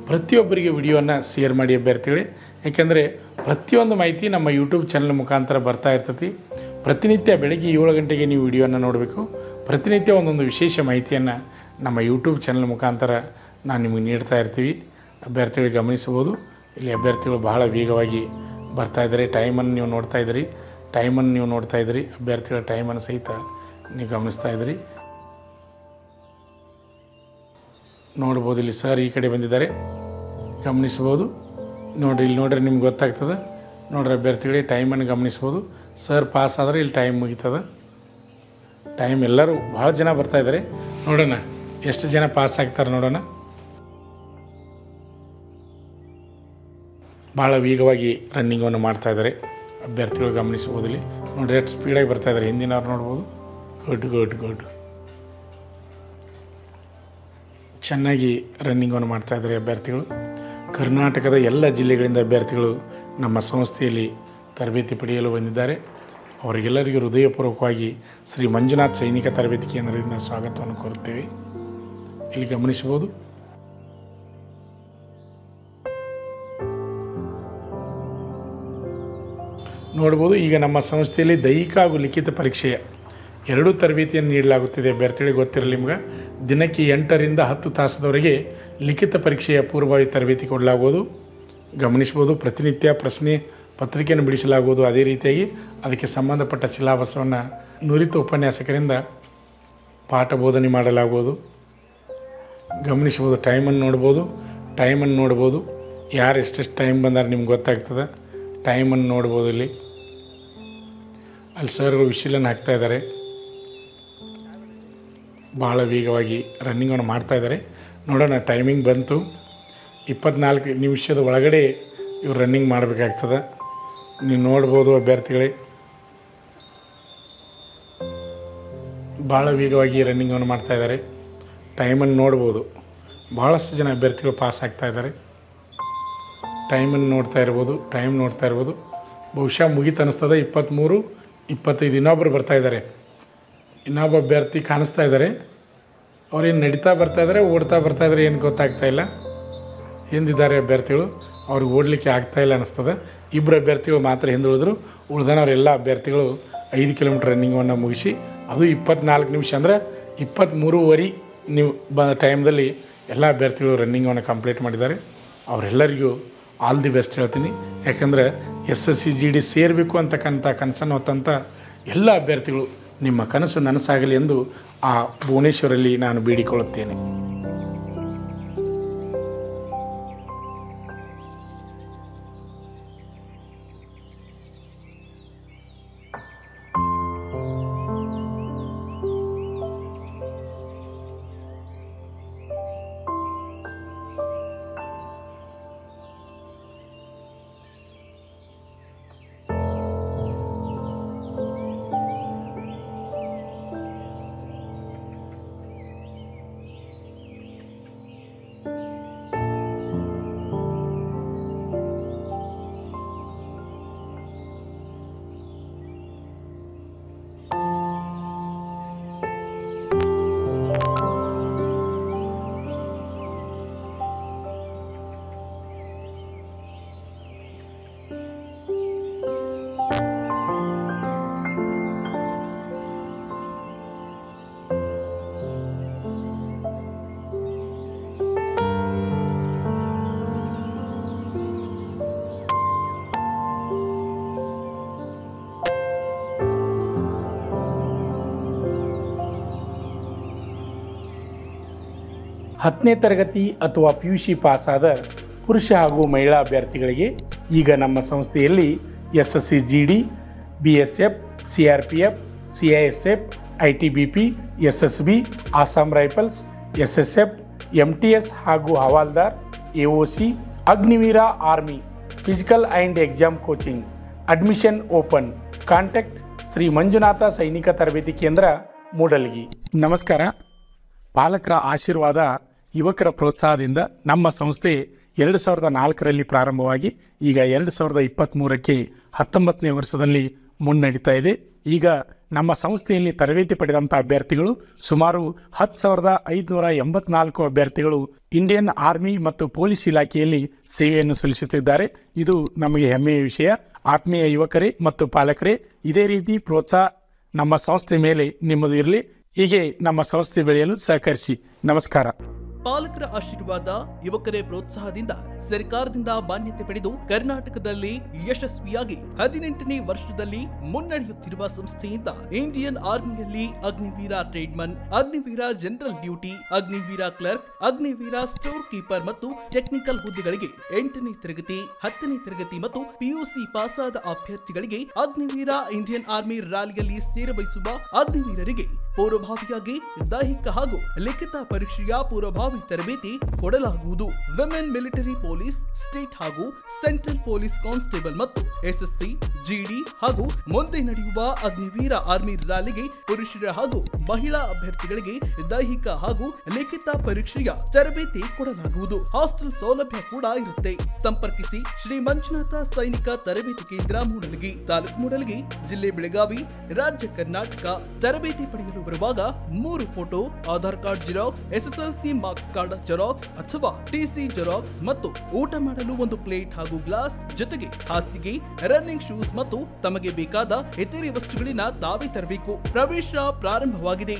ಪ್ರತಿಯೊಬ್ಬರಿಗೆ ವಿಡಿಯೋವನ್ನು ಶೇರ್ ಮಾಡಿ ಅಭ್ಯರ್ಥಿಗಳೇ. ಯಾಕೆಂದರೆ ಪ್ರತಿಯೊಂದು ಮಾಹಿತಿ ನಮ್ಮ ಯೂಟ್ಯೂಬ್ ಚಾನಲ್ ಮುಖಾಂತರ ಬರ್ತಾ ಇರ್ತೈತಿ. ಪ್ರತಿನಿತ್ಯ ಬೆಳಗ್ಗೆ 7 ಗಂಟೆಗೆ ನೀವು ವಿಡಿಯೋನ ನೋಡಬೇಕು. ಪ್ರತಿನಿತ್ಯ ಒಂದೊಂದು ವಿಶೇಷ ಮಾಹಿತಿಯನ್ನು ನಮ್ಮ ಯೂಟ್ಯೂಬ್ ಚಾನಲ್ ಮುಖಾಂತರ ನಾನು ನಿಮಗೆ ನೀಡ್ತಾ ಇರ್ತೀವಿ. ಅಭ್ಯರ್ಥಿಗಳು ಗಮನಿಸ್ಬೋದು. ಇಲ್ಲಿ ಅಭ್ಯರ್ಥಿಗಳು ಬಹಳ ವೇಗವಾಗಿ ಬರ್ತಾಯಿದ್ದಾರೆ. ಟೈಮನ್ನು ನೀವು ನೋಡ್ತಾ ಇದ್ದೀರಿ. ಅಭ್ಯರ್ಥಿಗಳ ಟೈಮನ್ನು ಸಹಿತ ನೀವು ಗಮನಿಸ್ತಾ ಇದ್ದೀರಿ. ನೋಡ್ಬೋದು ಇಲ್ಲಿ ಸರ್ ಈ ಕಡೆ ಬಂದಿದ್ದಾರೆ, ಗಮನಿಸ್ಬೋದು. ಇಲ್ಲಿ ನೋಡ್ರಿ ನಿಮ್ಗೆ ಗೊತ್ತಾಗ್ತದೆ. ನೋಡ್ರಿ ಅಭ್ಯರ್ಥಿಗಳಿಗೆ ಟೈಮನ್ನು ಗಮನಿಸ್ಬೋದು. ಸರ್ ಪಾಸ್ ಆದರೆ ಇಲ್ಲಿ ಟೈಮ್ ಮುಗೀತದೆ. ಟೈಮ್ ಎಲ್ಲರೂ ಭಾಳ ಜನ ಬರ್ತಾಯಿದ್ದಾರೆ. ನೋಡೋಣ ಎಷ್ಟು ಜನ ಪಾಸ್ ಆಗ್ತಾರೆ ನೋಡೋಣ. ಭಾಳ ವೇಗವಾಗಿ ರನ್ನಿಂಗನ್ನು ಮಾಡ್ತಾಯಿದ್ದಾರೆ ಅಭ್ಯರ್ಥಿಗಳು, ಗಮನಿಸ್ಬೋದು. ಇಲ್ಲಿ ನೋಡ್ರಿ ಎಷ್ಟು ಸ್ಪೀಡಾಗಿ ಬರ್ತಾಯಿದ್ದಾರೆ. ಹಿಂದಿನವ್ರು ನೋಡ್ಬೋದು. ಗುಡ್ ಚೆನ್ನಾಗಿ ರನ್ನಿಂಗನ್ನು ಮಾಡ್ತಾಯಿದ್ದಾರೆ ಅಭ್ಯರ್ಥಿಗಳು. ಕರ್ನಾಟಕದ ಎಲ್ಲ ಜಿಲ್ಲೆಗಳಿಂದ ಅಭ್ಯರ್ಥಿಗಳು ನಮ್ಮ ಸಂಸ್ಥೆಯಲ್ಲಿ ತರಬೇತಿ ಪಡೆಯಲು ಬಂದಿದ್ದಾರೆ. ಅವರಿಗೆಲ್ಲರಿಗೂ ಹೃದಯಪೂರ್ವಕವಾಗಿ ಶ್ರೀ ಮಂಜುನಾಥ್ ಸೈನಿಕ ತರಬೇತಿ ಕೇಂದ್ರದಿಂದ ಸ್ವಾಗತವನ್ನು ಕೋರುತ್ತೇವೆ. ಇಲ್ಲಿ ಗಮನಿಸ್ಬೋದು. ನೋಡ್ಬೋದು. ಈಗ ನಮ್ಮ ಸಂಸ್ಥೆಯಲ್ಲಿ ದೈಹಿಕ ಹಾಗೂ ಲಿಖಿತ ಪರೀಕ್ಷೆಯ 2 ತರಬೇತಿಯನ್ನು ನೀಡಲಾಗುತ್ತಿದೆ. ಅಭ್ಯರ್ಥಿಗಳಿಗೆ ಗೊತ್ತಿರಲಿ ನಿಮ್ಗೆ. ದಿನಕ್ಕೆ 8 ರಿಂದ 10 ತಾಸದವರೆಗೆ ಲಿಖಿತ ಪರೀಕ್ಷೆಯ ಪೂರ್ವಭಾವಿ ತರಬೇತಿ ಕೊಡಲಾಗುವುದು. ಗಮನಿಸ್ಬೋದು. ಪ್ರತಿನಿತ್ಯ ಪ್ರಶ್ನೆ ಪತ್ರಿಕೆಯನ್ನು ಬಿಡಿಸಲಾಗುವುದು. ಅದೇ ರೀತಿಯಾಗಿ ಅದಕ್ಕೆ ಸಂಬಂಧಪಟ್ಟ ಸಿಲಾಬಸ್ಸನ್ನು ನುರಿತ ಉಪನ್ಯಾಸಕರಿಂದ ಪಾಠ ಬೋಧನೆ ಮಾಡಲಾಗುವುದು. ಗಮನಿಸ್ಬೋದು. ಟೈಮನ್ನು ನೋಡ್ಬೋದು. ಯಾರು ಎಷ್ಟೆಷ್ಟು ಟೈಮ್ ಬಂದಾರೆ ನಿಮ್ಗೆ ಗೊತ್ತಾಗ್ತದೆ. ಟೈಮನ್ನು ನೋಡ್ಬೋದು. ಇಲ್ಲಿ ಸರ್ಗಳು ವಿಶಿಲನ್ನು ಹಾಕ್ತಾಯಿದ್ದಾರೆ. ಭಾಳ ವೇಗವಾಗಿ ರನ್ನಿಂಗನ್ನು ಮಾಡ್ತಾಯಿದ್ದಾರೆ. ನೋಡೋಣ, ಟೈಮಿಂಗ್ ಬಂತು. 24 ನಿಮಿಷದ ಒಳಗಡೆ ಇವರು ರನ್ನಿಂಗ್ ಮಾಡಬೇಕಾಗ್ತದೆ. ನೀವು ನೋಡ್ಬೋದು ಅಭ್ಯರ್ಥಿಗಳೇ, ಭಾಳ ವೇಗವಾಗಿ ರನ್ನಿಂಗನ್ನು ಮಾಡ್ತಾಯಿದ್ದಾರೆ. ಟೈಮನ್ನು ನೋಡ್ಬೋದು. ಭಾಳಷ್ಟು ಜನ ಅಭ್ಯರ್ಥಿಗಳು ಪಾಸ್ ಆಗ್ತಾಯಿದ್ದಾರೆ. ಟೈಮನ್ನು ನೋಡ್ತಾ ಇರ್ಬೋದು. ಬಹುಶಃ ಮುಗೀತು ಅನ್ನಿಸ್ತದೆ. 23, 25 ಇನ್ನೊಬ್ಬರು ಬರ್ತಾಯಿದ್ದಾರೆ. ಇನ್ನೊಬ್ಬ ಅಭ್ಯರ್ಥಿ ಕಾಣಿಸ್ತಾ ಇದ್ದಾರೆ. ಅವ್ರೇನು ನಡೀತಾ ಬರ್ತಾಯಿದ್ದಾರೆ, ಓಡ್ತಾ ಬರ್ತಾಯಿದ್ದಾರೆ, ಏನು ಗೊತ್ತಾಗ್ತಾಯಿಲ್ಲ. ಹಿಂದಿದ್ದಾರೆ ಅಭ್ಯರ್ಥಿಗಳು. ಅವ್ರಿಗೆ ಓಡಲಿಕ್ಕೆ ಆಗ್ತಾಯಿಲ್ಲ ಅನ್ನಿಸ್ತದೆ. 2 ಅಭ್ಯರ್ಥಿಗಳು ಮಾತ್ರ ಹಿಂದುಳಿದ್ರು. ಉಳಿದನವರೆಲ್ಲ ಅಭ್ಯರ್ಥಿಗಳು 5 ಕಿಲೋಮೀಟ್ರ್ ರನ್ನಿಂಗನ್ನು ಮುಗಿಸಿ, ಅದು 24 ನಿಮಿಷ ಅಂದರೆ 23:30 ನೀವು ಟೈಮ್ದಲ್ಲಿ ಎಲ್ಲ ಅಭ್ಯರ್ಥಿಗಳು ರನ್ನಿಂಗನ್ನು ಕಂಪ್ಲೀಟ್ ಮಾಡಿದ್ದಾರೆ. ಅವರೆಲ್ಲರಿಗೂ ಆಲ್ ದಿ ಬೆಸ್ಟ್ ಹೇಳ್ತೀನಿ. ಯಾಕಂದರೆ SSC GD ಸೇರಬೇಕು ಅಂತಕ್ಕಂಥ ಕನಸನ್ನು ಹೊತ್ತಂಥ ಎಲ್ಲ ಅಭ್ಯರ್ಥಿಗಳು ನಿಮ್ಮ ಕನಸು ನನಸಾಗಲಿ ಎಂದು ಆ ಭುವನೇಶ್ವರಲ್ಲಿ ನಾನು ಬೇಡಿಕೊಳ್ಳುತ್ತೇನೆ. 10ನೇ ತರಗತಿ ಅಥವಾ PUC ಪಾಸಾದ ಪುರುಷ ಹಾಗೂ ಮಹಿಳಾ ಅಭ್ಯರ್ಥಿಗಳಿಗೆ ಈಗ ನಮ್ಮ ಸಂಸ್ಥೆಯಲ್ಲಿ SSC GD, BSF, CRPF, CISF, ITBP, SSB, Assam rifles, SSF, MTS ಹಾಗೂ havildar, AOC, Agniveer army physical and exam coaching admission open. Contact Shri Manjunatha Sainik Tarabeti ಕೇಂದ್ರ, ಮೂಡಲಗಿ. ನಮಸ್ಕಾರ. ಪಾಲಕರ ಆಶೀರ್ವಾದ, ಯುವಕರ ಪ್ರೋತ್ಸಾಹದಿಂದ ನಮ್ಮ ಸಂಸ್ಥೆ 2004ರಲ್ಲಿ ಪ್ರಾರಂಭವಾಗಿ ಈಗ 2023ಕ್ಕೆ 19ನೇ ವರ್ಷದಲ್ಲಿ ಮುನ್ನಡೀತಾ ಇದೆ. ಈಗ ನಮ್ಮ ಸಂಸ್ಥೆಯಲ್ಲಿ ತರಬೇತಿ ಪಡೆದಂಥ ಅಭ್ಯರ್ಥಿಗಳು ಸುಮಾರು 10,584 ಅಭ್ಯರ್ಥಿಗಳು ಇಂಡಿಯನ್ ಆರ್ಮಿ ಮತ್ತು ಪೊಲೀಸ್ ಇಲಾಖೆಯಲ್ಲಿ ಸೇವೆಯನ್ನು ಸಲ್ಲಿಸುತ್ತಿದ್ದಾರೆ. ಇದು ನಮಗೆ ಹೆಮ್ಮೆಯ ವಿಷಯ. ಆತ್ಮೀಯ ಯುವಕರೇ ಮತ್ತು ಪಾಲಕರೇ, ಇದೇ ರೀತಿ ಪ್ರೋತ್ಸಾಹ ನಮ್ಮ ಸಂಸ್ಥೆ ಮೇಲೆ ನಿಮ್ಮದು ಇರಲಿ. ಹೀಗೆ ನಮ್ಮ ಸಂಸ್ಥೆ ಬೆಳೆಯಲು ಸಹಕರಿಸಿ. ನಮಸ್ಕಾರ. ಪಾಲಕರ ಆಶೀರ್ವಾದ, ಯುವಕರೇ ಪ್ರೋತ್ಸಾಹದಿಂದ ಸರ್ಕಾರದಿಂದ ಮಾನ್ಯತೆ ಪಡೆದು ಕರ್ನಾಟಕದಲ್ಲಿ ಯಶಸ್ವಿಯಾಗಿ 18ನೇ ವರ್ಷದಲ್ಲಿ ಮುನ್ನಡೆಯುತ್ತಿರುವ ಸಂಸ್ಥೆಯಿಂದ ಇಂಡಿಯನ್ ಆರ್ಮಿಯಲ್ಲಿ Agniveer tradesman, Agniveer general duty, Agniveer clerk, Agniveer store keeper ಮತ್ತು ಟೆಕ್ನಿಕಲ್ ಹುದ್ದೆಗಳಿಗೆ 8ನೇ ತರಗತಿ, 10ನೇ ತರಗತಿ ಮತ್ತು PUC ಪಾಸಾದ ಅಭ್ಯರ್ಥಿಗಳಿಗೆ ಅಗ್ನಿವೀರ ಇಂಡಿಯನ್ ಆರ್ಮಿ ರ್ಯಾಲಿಯಲ್ಲಿ ಸೇರಬಯಸುವ ಅಗ್ನಿವೀರರಿಗೆ ಪೂರ್ವಭಾವಿಯಾಗಿ ದೈಹಿಕ ಹಾಗೂ ಲಿಖಿತ ಪರೀಕ್ಷೆಯ ಪೂರ್ವಭಾವಿ ತರಬೇತಿ ಕೊಡಲಾಗುವುದು. ವಿಮೆನ್ ಮಿಲಿಟರಿ ಪೊಲೀಸ್, ಸ್ಟೇಟ್ ಹಾಗೂ ಸೆಂಟ್ರಲ್ ಪೊಲೀಸ್ ಕಾನ್ಸ್ಟೇಬಲ್ ಮತ್ತು SSC GD ಹಾಗೂ ಮುಂದೆ ನಡೆಯುವ ಅಗ್ನಿವೀರ ಆರ್ಮಿ ರ್ಯಾಲಿಗೆ ಪುರುಷರ ಹಾಗೂ ಮಹಿಳಾ ಅಭ್ಯರ್ಥಿಗಳಿಗೆ ದೈಹಿಕ ಹಾಗೂ ಲಿಖಿತ ಪರೀಕ್ಷೆಯ ತರಬೇತಿ ಕೊಡಲಾಗುವುದು. ಹಾಸ್ಟೆಲ್ ಸೌಲಭ್ಯ ಕೂಡ ಇರುತ್ತೆ. ಸಂಪರ್ಕಿಸಿ ಶ್ರೀ ಮಂಜುನಾಥ ಸೈನಿಕ ತರಬೇತಿ ಕೇಂದ್ರ, ಮೂಡಲಗಿ, ತಾಲೂಕು ಮೂಡಲಗಿ, ಜಿಲ್ಲೆ ಬೆಳಗಾವಿ, ರಾಜ್ಯ ಕರ್ನಾಟಕ. ತರಬೇತಿ ಪಡೆಯಲು ಬರುವಾಗ 3 photo, Aadhaar card xerox, SSLC marks card xerox ಅಥವಾ TC ಜೆರಾಕ್ಸ್ ಮತ್ತು ಊಟ ಮಾಡಲು 1 ಪ್ಲೇಟ್ ಹಾಗೂ ಗ್ಲಾಸ್, ಜೊತೆಗೆ ಹಾಸಿಗೆ, ರನ್ನಿಂಗ್ ಶೂಸ್ ಮತ್ತು ತಮಗೆ ಬೇಕಾದ ಇತರೆ ವಸ್ತುಗಳಿನ ತಾವೇ ತರಬೇಕು. ಪ್ರವೇಶ ಪ್ರಾರಂಭವಾಗಿದೆ.